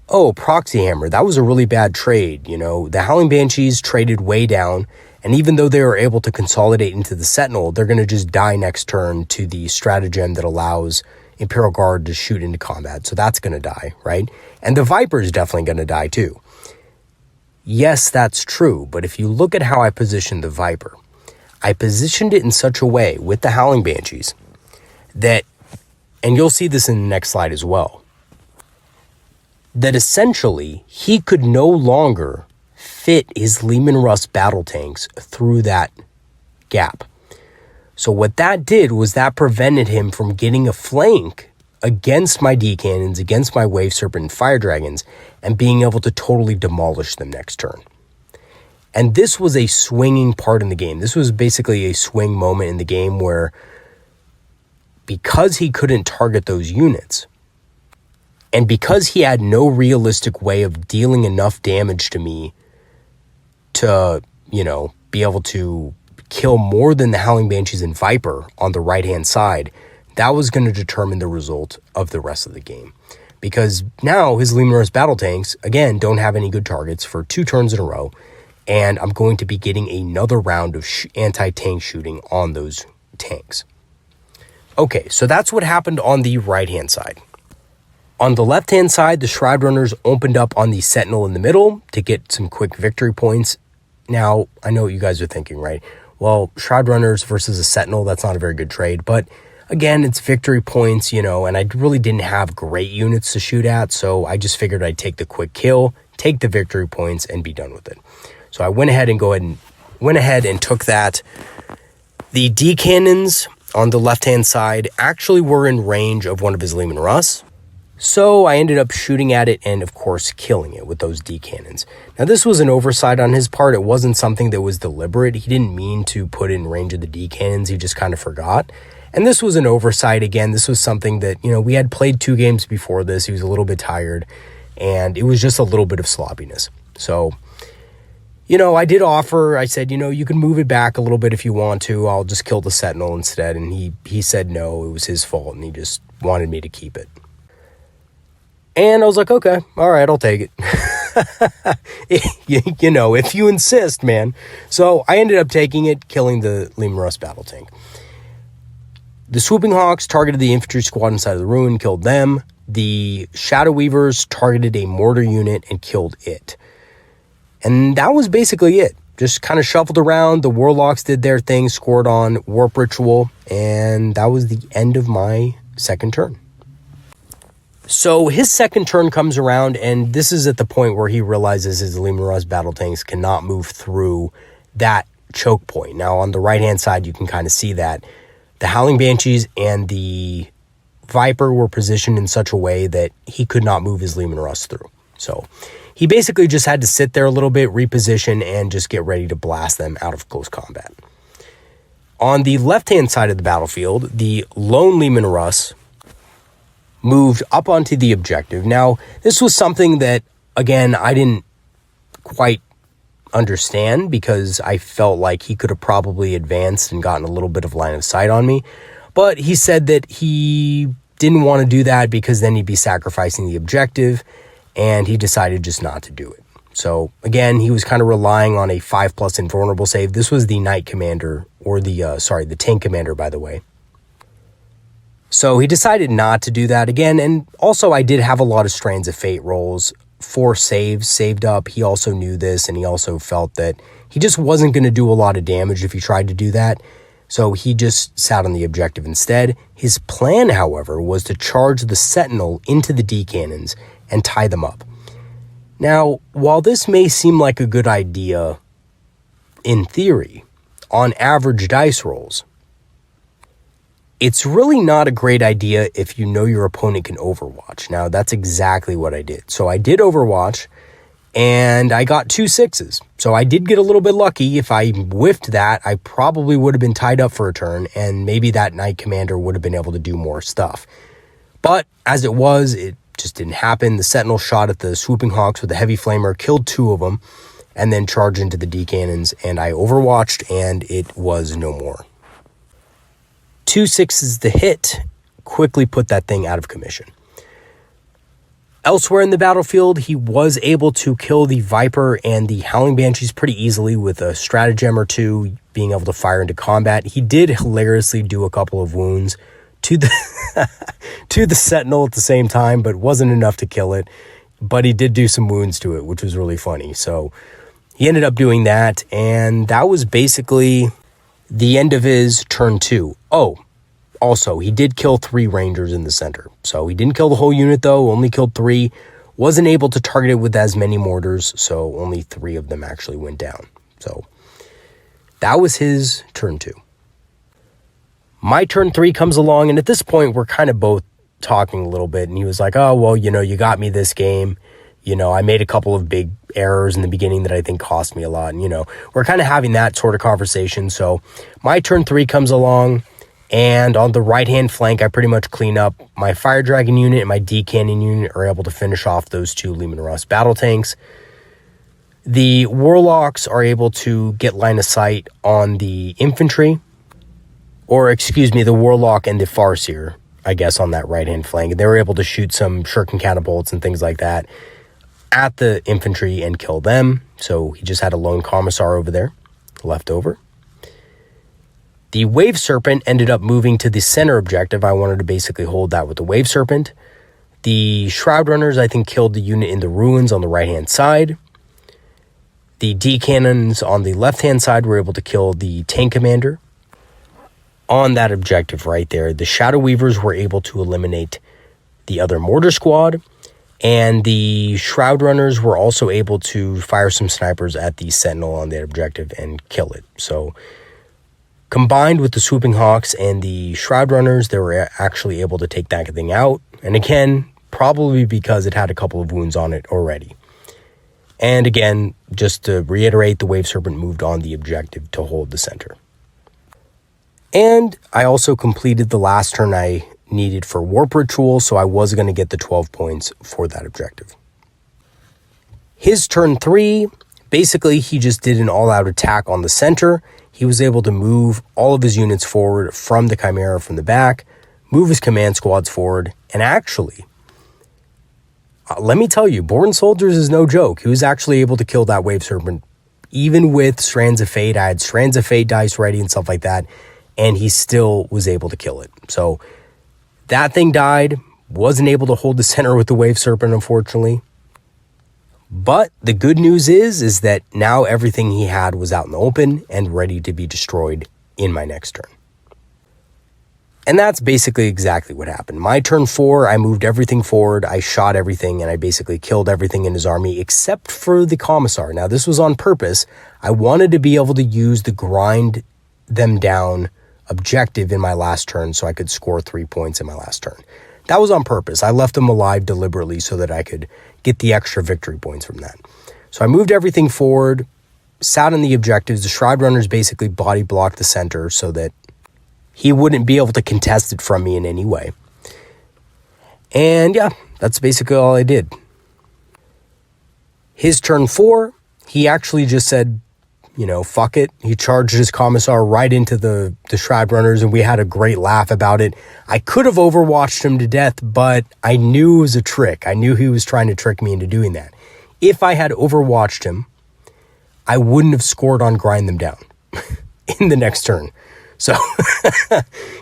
oh, Proxy Hammer, that was a really bad trade. The Howling Banshees traded way down, and even though they were able to consolidate into the Sentinel, they're going to just die next turn to the stratagem that allows Imperial Guard to shoot into combat. So that's going to die, right? And the Viper is definitely going to die too. Yes, that's true, but if you look at how I positioned the Viper, I positioned it in such a way with the Howling Banshees that, and you'll see this in the next slide as well, that essentially he could no longer fit his Leman Russ battle tanks through that gap. So what that did was that prevented him from getting a flank against my D cannons, against my Wave Serpent and Fire Dragons, and being able to totally demolish them next turn. And this was a swinging part in the game. This was basically a swing moment in the game where, because he couldn't target those units, and because he had no realistic way of dealing enough damage to me to, be able to kill more than the Howling Banshees and Viper on the right-hand side, that was going to determine the result of the rest of the game. Because now his Leman Russ battle tanks, again, don't have any good targets for 2 turns in a row, and I'm going to be getting another round of anti-tank shooting on those tanks. Okay, so that's what happened on the right-hand side. On the left-hand side, the Shroud Runners opened up on the Sentinel in the middle to get some quick victory points. Now, I know what you guys are thinking, right? Well, Shroud Runners versus a Sentinel, that's not a very good trade. But again, it's victory points, and I really didn't have great units to shoot at, so I just figured I'd take the quick kill, take the victory points, and be done with it. So I went ahead and took that. The D cannons on the left-hand side actually were in range of one of his Leman Russ. So I ended up shooting at it and, of course, killing it with those D cannons. Now, this was an oversight on his part. It wasn't something that was deliberate. He didn't mean to put it in range of the D cannons. He just kind of forgot. And this was an oversight. Again, this was something that, we had played 2 games before this. He was a little bit tired, and it was just a little bit of sloppiness. So, I did offer. I said, you can move it back a little bit if you want to. I'll just kill the Sentinel instead. And he said no, it was his fault, and he just wanted me to keep it. And I was like, okay, all right, I'll take it. If you insist, man. So I ended up taking it, killing the Leman Russ battle tank. The Swooping Hawks targeted the infantry squad inside of the ruin, killed them. The Shadow Weavers targeted a mortar unit and killed it. And that was basically it. Just kind of shuffled around. The Warlocks did their thing, scored on Warp Ritual, and that was the end of my second turn. So his second turn comes around, and this is at the point where he realizes his Leman Russ battle tanks cannot move through that choke point. Now, on the right-hand side, you can kind of see that the Howling Banshees and the Viper were positioned in such a way that he could not move his Leman Russ through. So he basically just had to sit there a little bit, reposition, and just get ready to blast them out of close combat. On the left-hand side of the battlefield, the lone Leman Russ moved up onto the objective. Now, this was something that, again, I didn't quite understand because I felt like he could have probably advanced and gotten a little bit of line of sight on me. But he said that he didn't want to do that because then he'd be sacrificing the objective, and he decided just not to do it. So again, he was kind of relying on a 5+ invulnerable save. This was the Knight Commander, or the Tank Commander, by the way. So he decided not to do that again. And also I did have a lot of Strands of Fate rolls, 4 saves saved up. He also knew this, and he also felt that he just wasn't going to do a lot of damage if he tried to do that. So he just sat on the objective instead. His plan, however, was to charge the Sentinel into the D-cannons and tie them up. Now, while this may seem like a good idea in theory, on average dice rolls, it's really not a great idea if you know your opponent can Overwatch. Now, that's exactly what I did. So I did Overwatch, and I got 2 6s. So I did get a little bit lucky. If I whiffed that, I probably would have been tied up for a turn, and maybe that Knight Commander would have been able to do more stuff. But as it was, it just didn't happen. The Sentinel shot at the Swooping Hawks with a heavy flamer, killed 2 of them, and then charged into the D-cannons, and I Overwatched, and it was no more. 2 6s to hit quickly put that thing out of commission. Elsewhere in the battlefield, he was able to kill the Viper and the Howling Banshees pretty easily with a stratagem or 2, being able to fire into combat. He did hilariously do a couple of wounds to the to the Sentinel at the same time, but wasn't enough to kill it. But he did do some wounds to it, which was really funny. So he ended up doing that, and that was basically the end of his turn 2. Oh, also, he did kill 3 Rangers in the center. So he didn't kill the whole unit, though, only killed 3. Wasn't able to target it with as many mortars, so only 3 of them actually went down. So that was his turn 2. My turn 3 comes along, and at this point, we're kind of both talking a little bit, and he was like, oh, well, you got me this game. I made a couple of big errors in the beginning that I think cost me a lot. And, we're kind of having that sort of conversation. So my turn 3 comes along, and on the right-hand flank, I pretty much clean up. My Fire Dragon unit and my D-Cannon unit are able to finish off those 2 Leman Russ battle tanks. The Warlocks are able to get line of sight on the infantry, the Warlock and the Farseer, I guess, on that right-hand flank. They were able to shoot some shuriken catapults and things like that at the infantry and kill them. So he just had a lone commissar over there left over. The Wave Serpent ended up moving to the center objective. I wanted to basically hold that with the Wave Serpent. The Shroud Runners, I think, killed the unit in the ruins on the right-hand side. The D-Cannons on the left-hand side were able to kill the Tank Commander. On that objective right there, the Shadow Weavers were able to eliminate the other mortar squad, and the Shroud Runners were also able to fire some snipers at the Sentinel on that objective and kill it. So combined with the Swooping Hawks and the Shroud Runners, they were actually able to take that thing out. And again, probably because it had a couple of wounds on it already. And again, just to reiterate, the Wave Serpent moved on the objective to hold the center. And I also completed the last turn I needed for Warp Ritual, so I was going to get the 12 points for that objective. His turn 3, basically he just did an all-out attack on the center. He was able to move all of his units forward from the Chimera from the back, move his command squads forward, and actually, let me tell you, Born Soldiers is no joke. He was actually able to kill that Wave Serpent, even with Strands of Fate. I had Strands of Fate dice ready and stuff like that, and he still was able to kill it. So that thing died, wasn't able to hold the center with the Wave Serpent, unfortunately. But the good news is that now everything he had was out in the open and ready to be destroyed in my next turn. And that's basically exactly what happened. My turn 4, I moved everything forward, I shot everything, and I basically killed everything in his army except for the Commissar. Now, this was on purpose. I wanted to be able to use the grind them down objective in my last turn so I could score 3 points in my last turn. That was on purpose. I left them alive deliberately so that I could get the extra victory points from that. So I moved everything forward, sat on the objectives. The Shroud Runners basically body blocked the center so that he wouldn't be able to contest it from me in any way. And yeah, that's basically all I did. His turn 4, he actually just said, fuck it. He charged his Commissar right into the Shroud Runners, and we had a great laugh about it. I could have overwatched him to death, but I knew it was a trick. I knew he was trying to trick me into doing that. If I had overwatched him, I wouldn't have scored on Grind Them Down in the next turn. So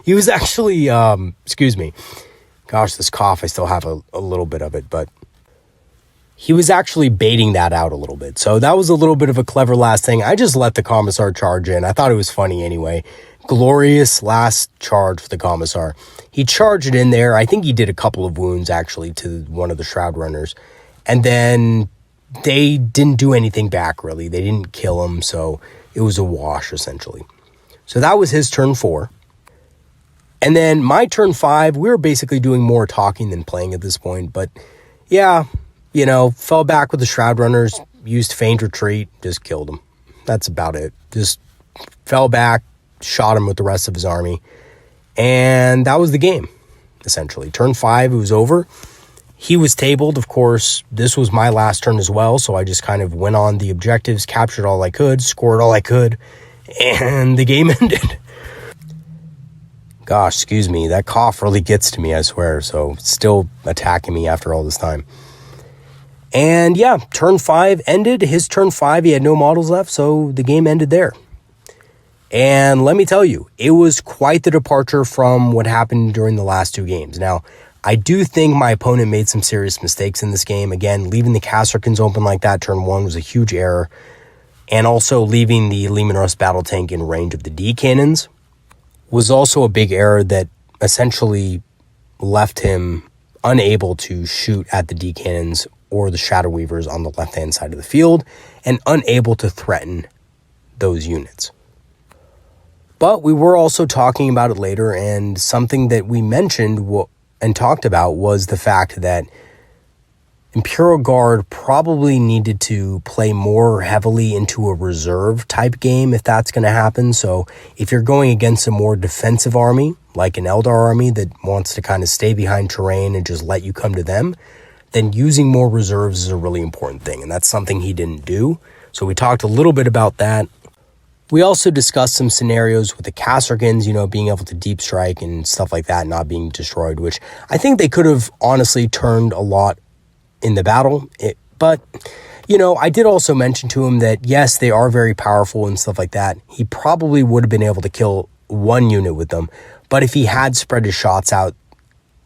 he was actually, excuse me. Gosh, this cough, I still have a little bit of it, but he was actually baiting that out a little bit. So that was a little bit of a clever last thing. I just let the Commissar charge in. I thought it was funny anyway. Glorious last charge for the Commissar. He charged in there. I think he did a couple of wounds actually to one of the Shroud Runners. And then they didn't do anything back really. They didn't kill him. So it was a wash essentially. So that was his turn 4. And then my turn 5, we were basically doing more talking than playing at this point. But yeah, fell back with the Shroud Runners, used Feign Retreat, just killed him. That's about it. Just fell back, shot him with the rest of his army. And that was the game, essentially. Turn 5, it was over. He was tabled, of course. This was my last turn as well. So I just kind of went on the objectives, captured all I could, scored all I could. And the game ended. Gosh, excuse me. That cough really gets to me, I swear. So it's still attacking me after all this time. And yeah, turn 5 ended. His turn 5, he had no models left. So the game ended there. And let me tell you, it was quite the departure from what happened during the last 2 games. Now, I do think my opponent made some serious mistakes in this game. Again, leaving the Kasrkins open like that, turn 1 was a huge error. And also leaving the Leman Russ battle tank in range of the D cannons was also a big error that essentially left him unable to shoot at the D cannons or the Shadow Weavers on the left-hand side of the field and unable to threaten those units. But we were also talking about it later, and something that we mentioned and talked about was the fact that Imperial Guard probably needed to play more heavily into a reserve type game if that's going to happen. So if you're going against a more defensive army, like an Eldar army that wants to kind of stay behind terrain and just let you come to them, then using more reserves is a really important thing. And that's something he didn't do. So we talked a little bit about that. We also discussed some scenarios with the Kasrkins, being able to deep strike and stuff like that, not being destroyed, which I think they could have honestly turned a lot in the battle. But I did also mention to him that yes, they are very powerful and stuff like that. He probably would have been able to kill one unit with them. But if he had spread his shots out,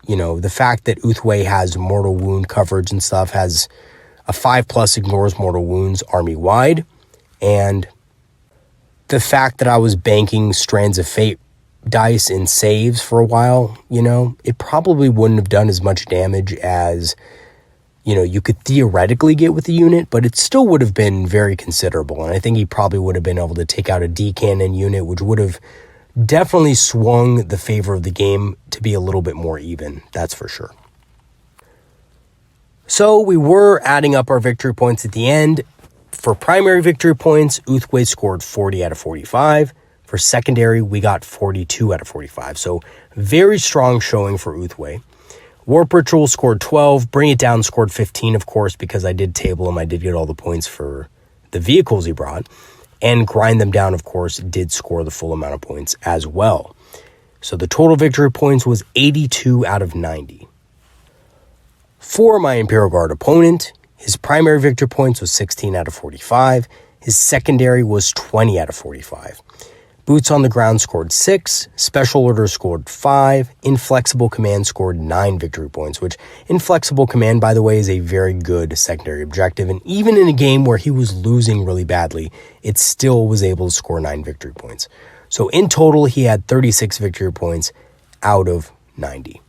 the fact that Ulthwe has mortal wound coverage and stuff, has a 5+ ignores mortal wounds army wide, and the fact that I was banking Strands of Fate dice in saves for a while, it probably wouldn't have done as much damage as you could theoretically get with the unit, but it still would have been very considerable. And I think he probably would have been able to take out a D cannon unit, which would have definitely swung the favor of the game to be a little bit more even. That's for sure. So we were adding up our victory points at the end. For primary victory points, Ulthwe scored 40 out of 45. For secondary, we got 42 out of 45. So very strong showing for Ulthwe. Warp Ritual scored 12. Bring It Down scored 15, of course, because I did table him. I did get all the points for the vehicles he brought. And Grind Them Down, of course, did score the full amount of points as well. So the total victory points was 82 out of 90. For my Imperial Guard opponent, his primary victory points was 16 out of 45. His secondary was 20 out of 45. Boots on the Ground scored 6, Special Orders scored 5, Inflexible Command scored 9 victory points, which Inflexible Command, by the way, is a very good secondary objective, and even in a game where he was losing really badly, it still was able to score 9 victory points. So in total, he had 36 victory points out of 90.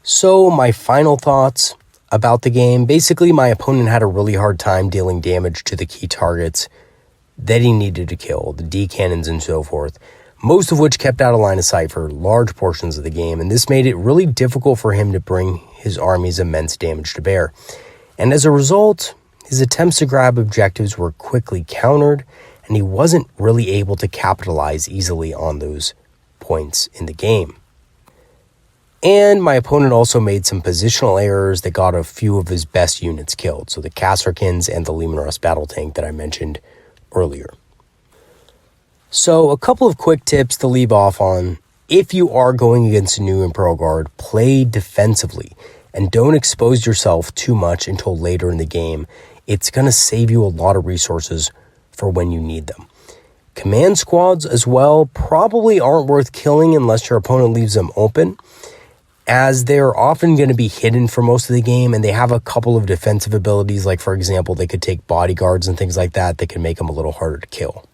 So my final thoughts about the game: basically my opponent had a really hard time dealing damage to the key targets that he needed to kill, the D cannons and so forth, most of which kept out of line of sight for large portions of the game, and this made it really difficult for him to bring his army's immense damage to bear. And as a result, his attempts to grab objectives were quickly countered, and he wasn't really able to capitalize easily on those points in the game. And my opponent also made some positional errors that got a few of his best units killed, so the Kasrkins and the Leman Russ battle tank that I mentioned earlier. So a couple of quick tips to leave off on: if you are going against a new Imperial Guard, play defensively and don't expose yourself too much until later in the game. It's going to save you a lot of resources for when you need them. Command squads as well probably aren't worth killing unless your opponent leaves them open, as they're often going to be hidden for most of the game, and they have a couple of defensive abilities, like for example, they could take bodyguards and things like that can make them a little harder to kill.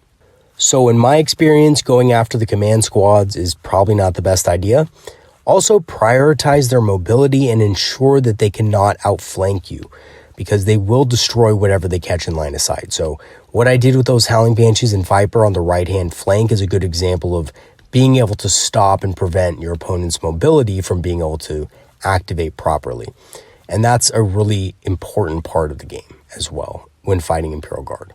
So in my experience, going after the command squads is probably not the best idea. Also, prioritize their mobility and ensure that they cannot outflank you, because they will destroy whatever they catch in line of sight. So what I did with those Howling Banshees and Viper on the right-hand flank is a good example of being able to stop and prevent your opponent's mobility from being able to activate properly. And that's a really important part of the game as well when fighting Imperial Guard.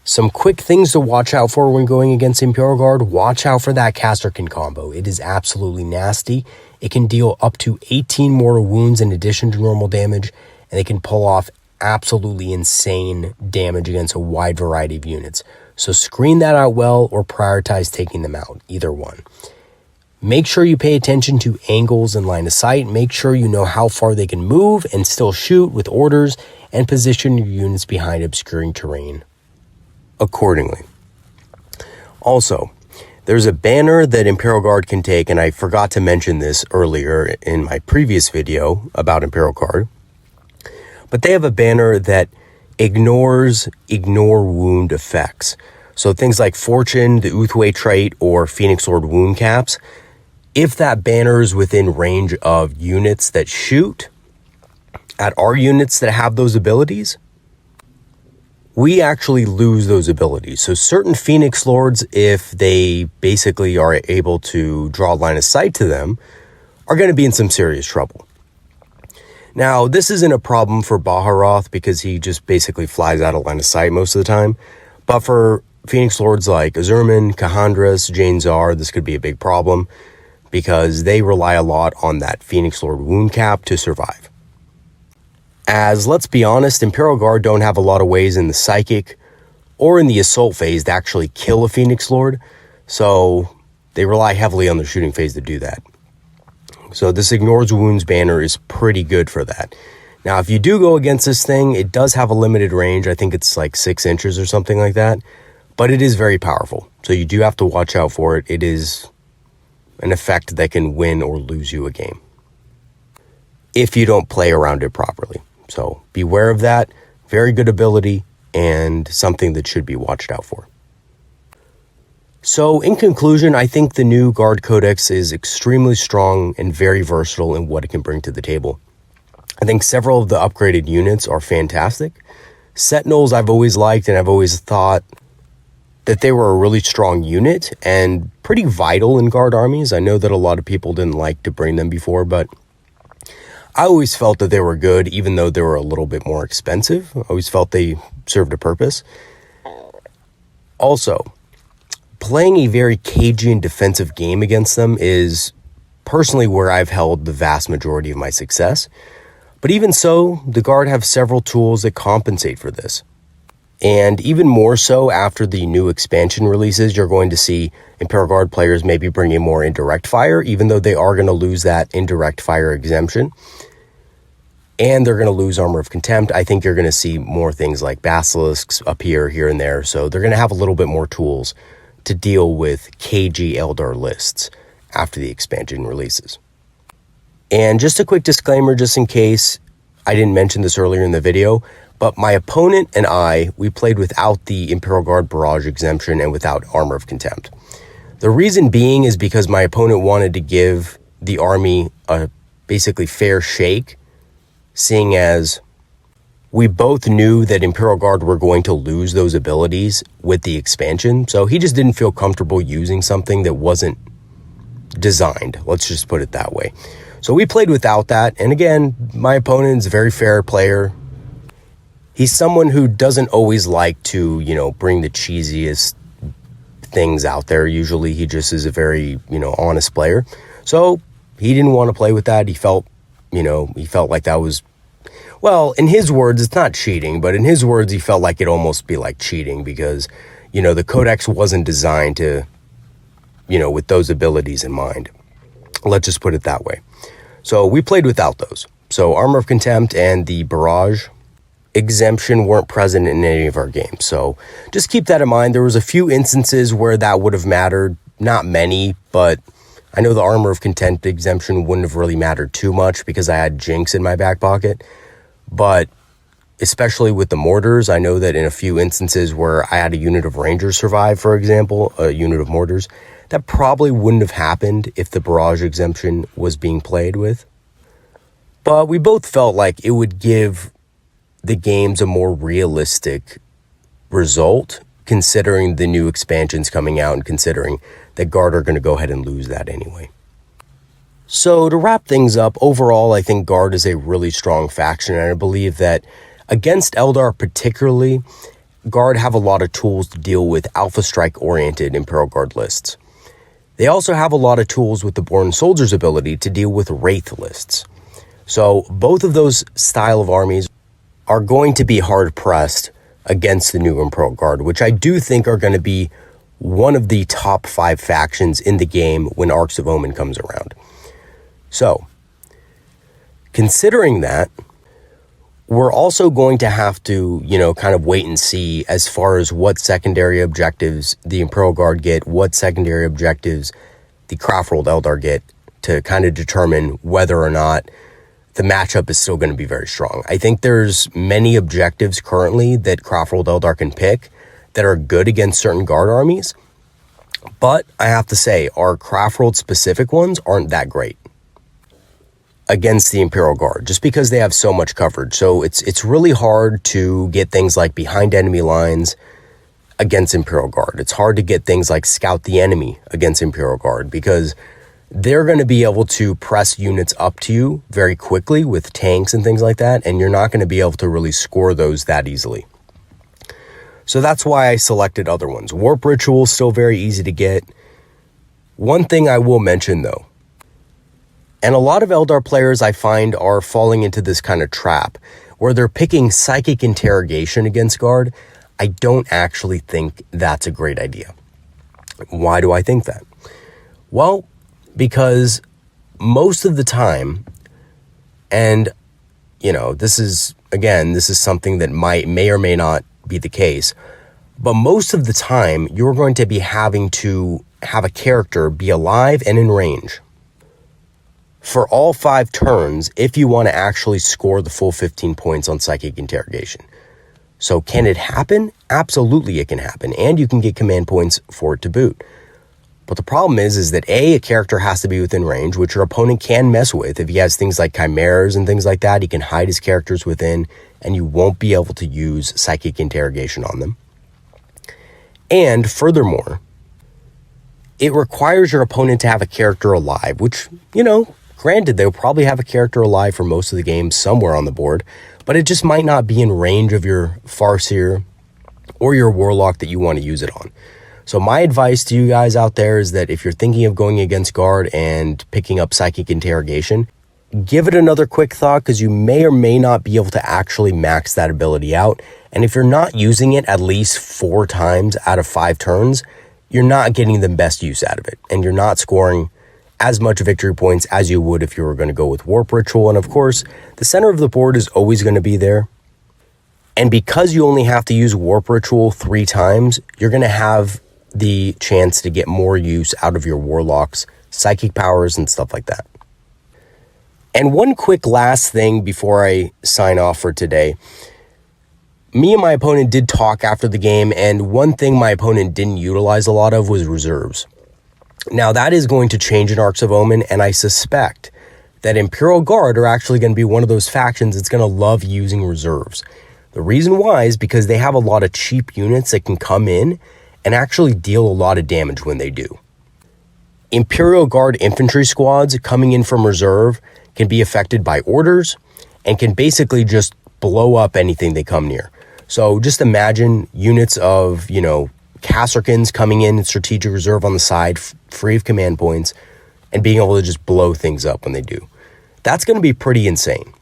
Some quick things to watch out for when going against Imperial Guard: watch out for that Kasrkin combo. It is absolutely nasty. It can deal up to 18 mortal wounds in addition to normal damage, and they can pull off absolutely insane damage against a wide variety of units. So screen that out well or prioritize taking them out, either one. Make sure you pay attention to angles and line of sight. Make sure you know how far they can move and still shoot with orders, and position your units behind obscuring terrain accordingly. Also, there's a banner that Imperial Guard can take, and I forgot to mention this earlier in my previous video about Imperial Guard, but they have a banner that ignore wound effects. So things like Fortune, the Ulthwe trait, or Phoenix Lord wound caps. If that banner is within range of units that shoot at our units that have those abilities, we actually lose those abilities. So certain Phoenix Lords, if they basically are able to draw a line of sight to them, are going to be in some serious trouble. Now, this isn't a problem for Baharoth because he just basically flies out of line of sight most of the time. But for Phoenix Lords like Azurman, Kahandras, Jane Czar, this could be a big problem because they rely a lot on that Phoenix Lord wound cap to survive. As, let's be honest, Imperial Guard don't have a lot of ways in the Psychic or in the Assault phase to actually kill a Phoenix Lord, so they rely heavily on the shooting phase to do that. So this Ignores Wounds banner is pretty good for that. Now, if you do go against this thing, it does have a limited range. I think it's like 6 inches or something like that, but it is very powerful, so you do have to watch out for it. It is an effect that can win or lose you a game if you don't play around it properly. So beware of that. Very good ability and something that should be watched out for. So in conclusion, I think the new Guard Codex is extremely strong and very versatile in what it can bring to the table. I think several of the upgraded units are fantastic. Sentinels I've always liked, and I've always thought that they were a really strong unit and pretty vital in Guard armies. I know that a lot of people didn't like to bring them before, but I always felt that they were good, even though they were a little bit more expensive. I always felt they served a purpose. Also, playing a very cagey and defensive game against them is personally where I've held the vast majority of my success. But even so, the Guard have several tools that compensate for this. And even more so after the new expansion releases, you're going to see Imperial Guard players maybe bringing more indirect fire, even though they are going to lose that indirect fire exemption. And they're going to lose Armor of Contempt. I think you're going to see more things like Basilisks appear here and there. So they're going to have a little bit more tools to deal with KG Eldar lists after the expansion releases. And just a quick disclaimer, just in case I didn't mention this earlier in the video, but my opponent and I, we played without the Imperial Guard Barrage exemption and without Armor of Contempt. The reason being is because my opponent wanted to give the army a basically fair shake, seeing as we both knew that Imperial Guard were going to lose those abilities with the expansion. So he just didn't feel comfortable using something that wasn't designed. Let's just put it that way. So we played without that. And again, my opponent is a very fair player. He's someone who doesn't always like to, bring the cheesiest things out there. Usually he just is a very, honest player. So he didn't want to play with that. He felt like that was, well, in his words, it's not cheating, but in his words, he felt like it'd almost be like cheating because, the codex wasn't designed to, with those abilities in mind. Let's just put it that way. So we played without those. So Armor of Contempt and the Barrage exemption weren't present in any of our games. So just keep that in mind. There was a few instances where that would have mattered, not many, but I know the Armor of Contempt exemption wouldn't have really mattered too much because I had Jinx in my back pocket. But especially with the mortars, I know that in a few instances where I had a unit of Rangers survive, for example, a unit of mortars, that probably wouldn't have happened if the Barrage exemption was being played with. But we both felt like it would give the games a more realistic result, considering the new expansions coming out and considering that Guard are going to go ahead and lose that anyway. So to wrap things up, overall, I think Guard is a really strong faction, and I believe that against Eldar particularly, Guard have a lot of tools to deal with Alpha Strike-oriented Imperial Guard lists. They also have a lot of tools with the Born Soldier's ability to deal with Wraith lists. So both of those style of armies are going to be hard-pressed against the new Imperial Guard, which I do think are going to be one of the top 5 factions in the game when Arcs of Omen comes around. So, considering that, we're also going to have to, kind of wait and see as far as what secondary objectives the Imperial Guard get, what secondary objectives the Craftworld Eldar get to kind of determine whether or not the matchup is still going to be very strong. I think there's many objectives currently that Craftworld Eldar can pick that are good against certain Guard armies, but I have to say, our Craftworld specific ones aren't that great against the Imperial Guard, just because they have so much coverage. So it's really hard to get things like behind enemy lines against Imperial Guard. It's hard to get things like scout the enemy against Imperial Guard because they're going to be able to press units up to you very quickly with tanks and things like that, and you're not going to be able to really score those that easily. So that's why I selected other ones. Warp Ritual is still very easy to get. One thing I will mention though, and a lot of Eldar players I find are falling into this kind of trap where they're picking Psychic Interrogation against Guard. I don't actually think that's a great idea. Why do I think that? Well, because most of the time, and this is something that may or may not be the case, but most of the time you're going to be having to have a character be alive and in range for all 5 turns if you want to actually score the full 15 points on Psychic Interrogation. So can it happen? Absolutely it can happen, and you can get command points for it to boot. But the problem is that a character has to be within range, which your opponent can mess with. If he has things like chimeras and things like that, he can hide his characters within, and you won't be able to use Psychic Interrogation on them. And furthermore, it requires your opponent to have a character alive, which, granted, they'll probably have a character alive for most of the game somewhere on the board, but it just might not be in range of your Farseer or your Warlock that you want to use it on. So my advice to you guys out there is that if you're thinking of going against Guard and picking up Psychic Interrogation, give it another quick thought, because you may or may not be able to actually max that ability out And if you're not using it at least 4 times out of 5 turns, you're not getting the best use out of it. And you're not scoring as much victory points as you would if you were going to go with Warp Ritual. And of course, the center of the board is always going to be there. And because you only have to use Warp Ritual 3 times, you're going to have the chance to get more use out of your Warlock's psychic powers and stuff like that. And one quick last thing before I sign off for today. Me and my opponent did talk after the game, and one thing my opponent didn't utilize a lot of was reserves. Now, that is going to change in Arcs of Omen, and I suspect that Imperial Guard are actually going to be one of those factions that's going to love using reserves. The reason why is because they have a lot of cheap units that can come in and actually deal a lot of damage when they do. Imperial Guard infantry squads coming in from reserve can be affected by orders and can basically just blow up anything they come near. So just imagine units of, Kasrkins coming in strategic reserve on the side, free of command points, and being able to just blow things up when they do. That's going to be pretty insane.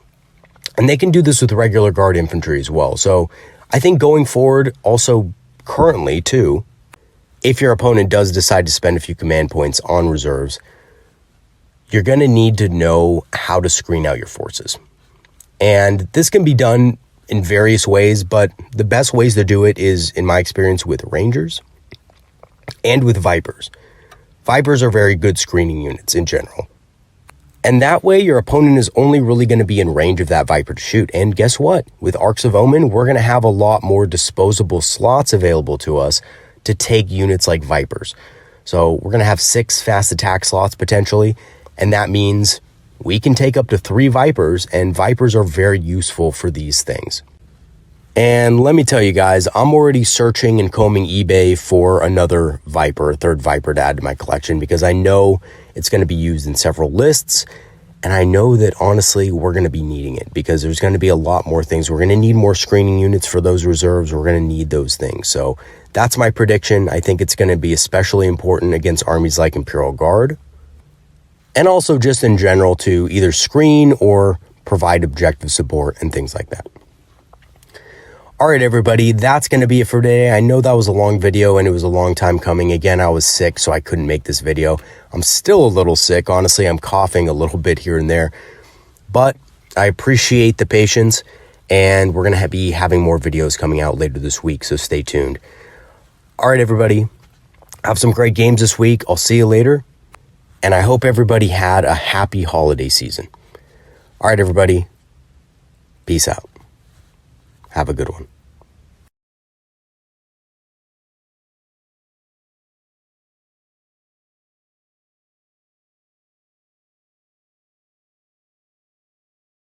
And they can do this with regular guard infantry as well. So I think going forward, also currently too, if your opponent does decide to spend a few command points on reserves, you're going to need to know how to screen out your forces. And this can be done in various ways, but the best ways to do it is, in my experience, with Rangers and with Vipers. Vipers are very good screening units in general. And that way, your opponent is only really going to be in range of that Viper to shoot. And guess what? With Arcs of Omen, we're going to have a lot more disposable slots available to us to take units like Vipers. So we're going to have 6 fast attack slots potentially, and that means we can take up to 3 Vipers, and Vipers are very useful for these things. And let me tell you guys, I'm already searching and combing eBay for another Viper, a 3rd Viper to add to my collection, because I know it's going to be used in several lists, and I know that honestly we're going to be needing it because there's going to be a lot more things. We're going to need more screening units for those reserves. We're going to need those things. So that's my prediction. I think it's going to be especially important against armies like Imperial Guard, and also just in general to either screen or provide objective support and things like that. All right, everybody, that's going to be it for today. I know that was a long video and it was a long time coming. Again, I was sick, so I couldn't make this video. I'm still a little sick. Honestly, I'm coughing a little bit here and there, but I appreciate the patience, and we're going to be having more videos coming out later this week, so stay tuned. All right, everybody, have some great games this week. I'll see you later. And I hope everybody had a happy holiday season. All right, everybody. Peace out. Have a good one.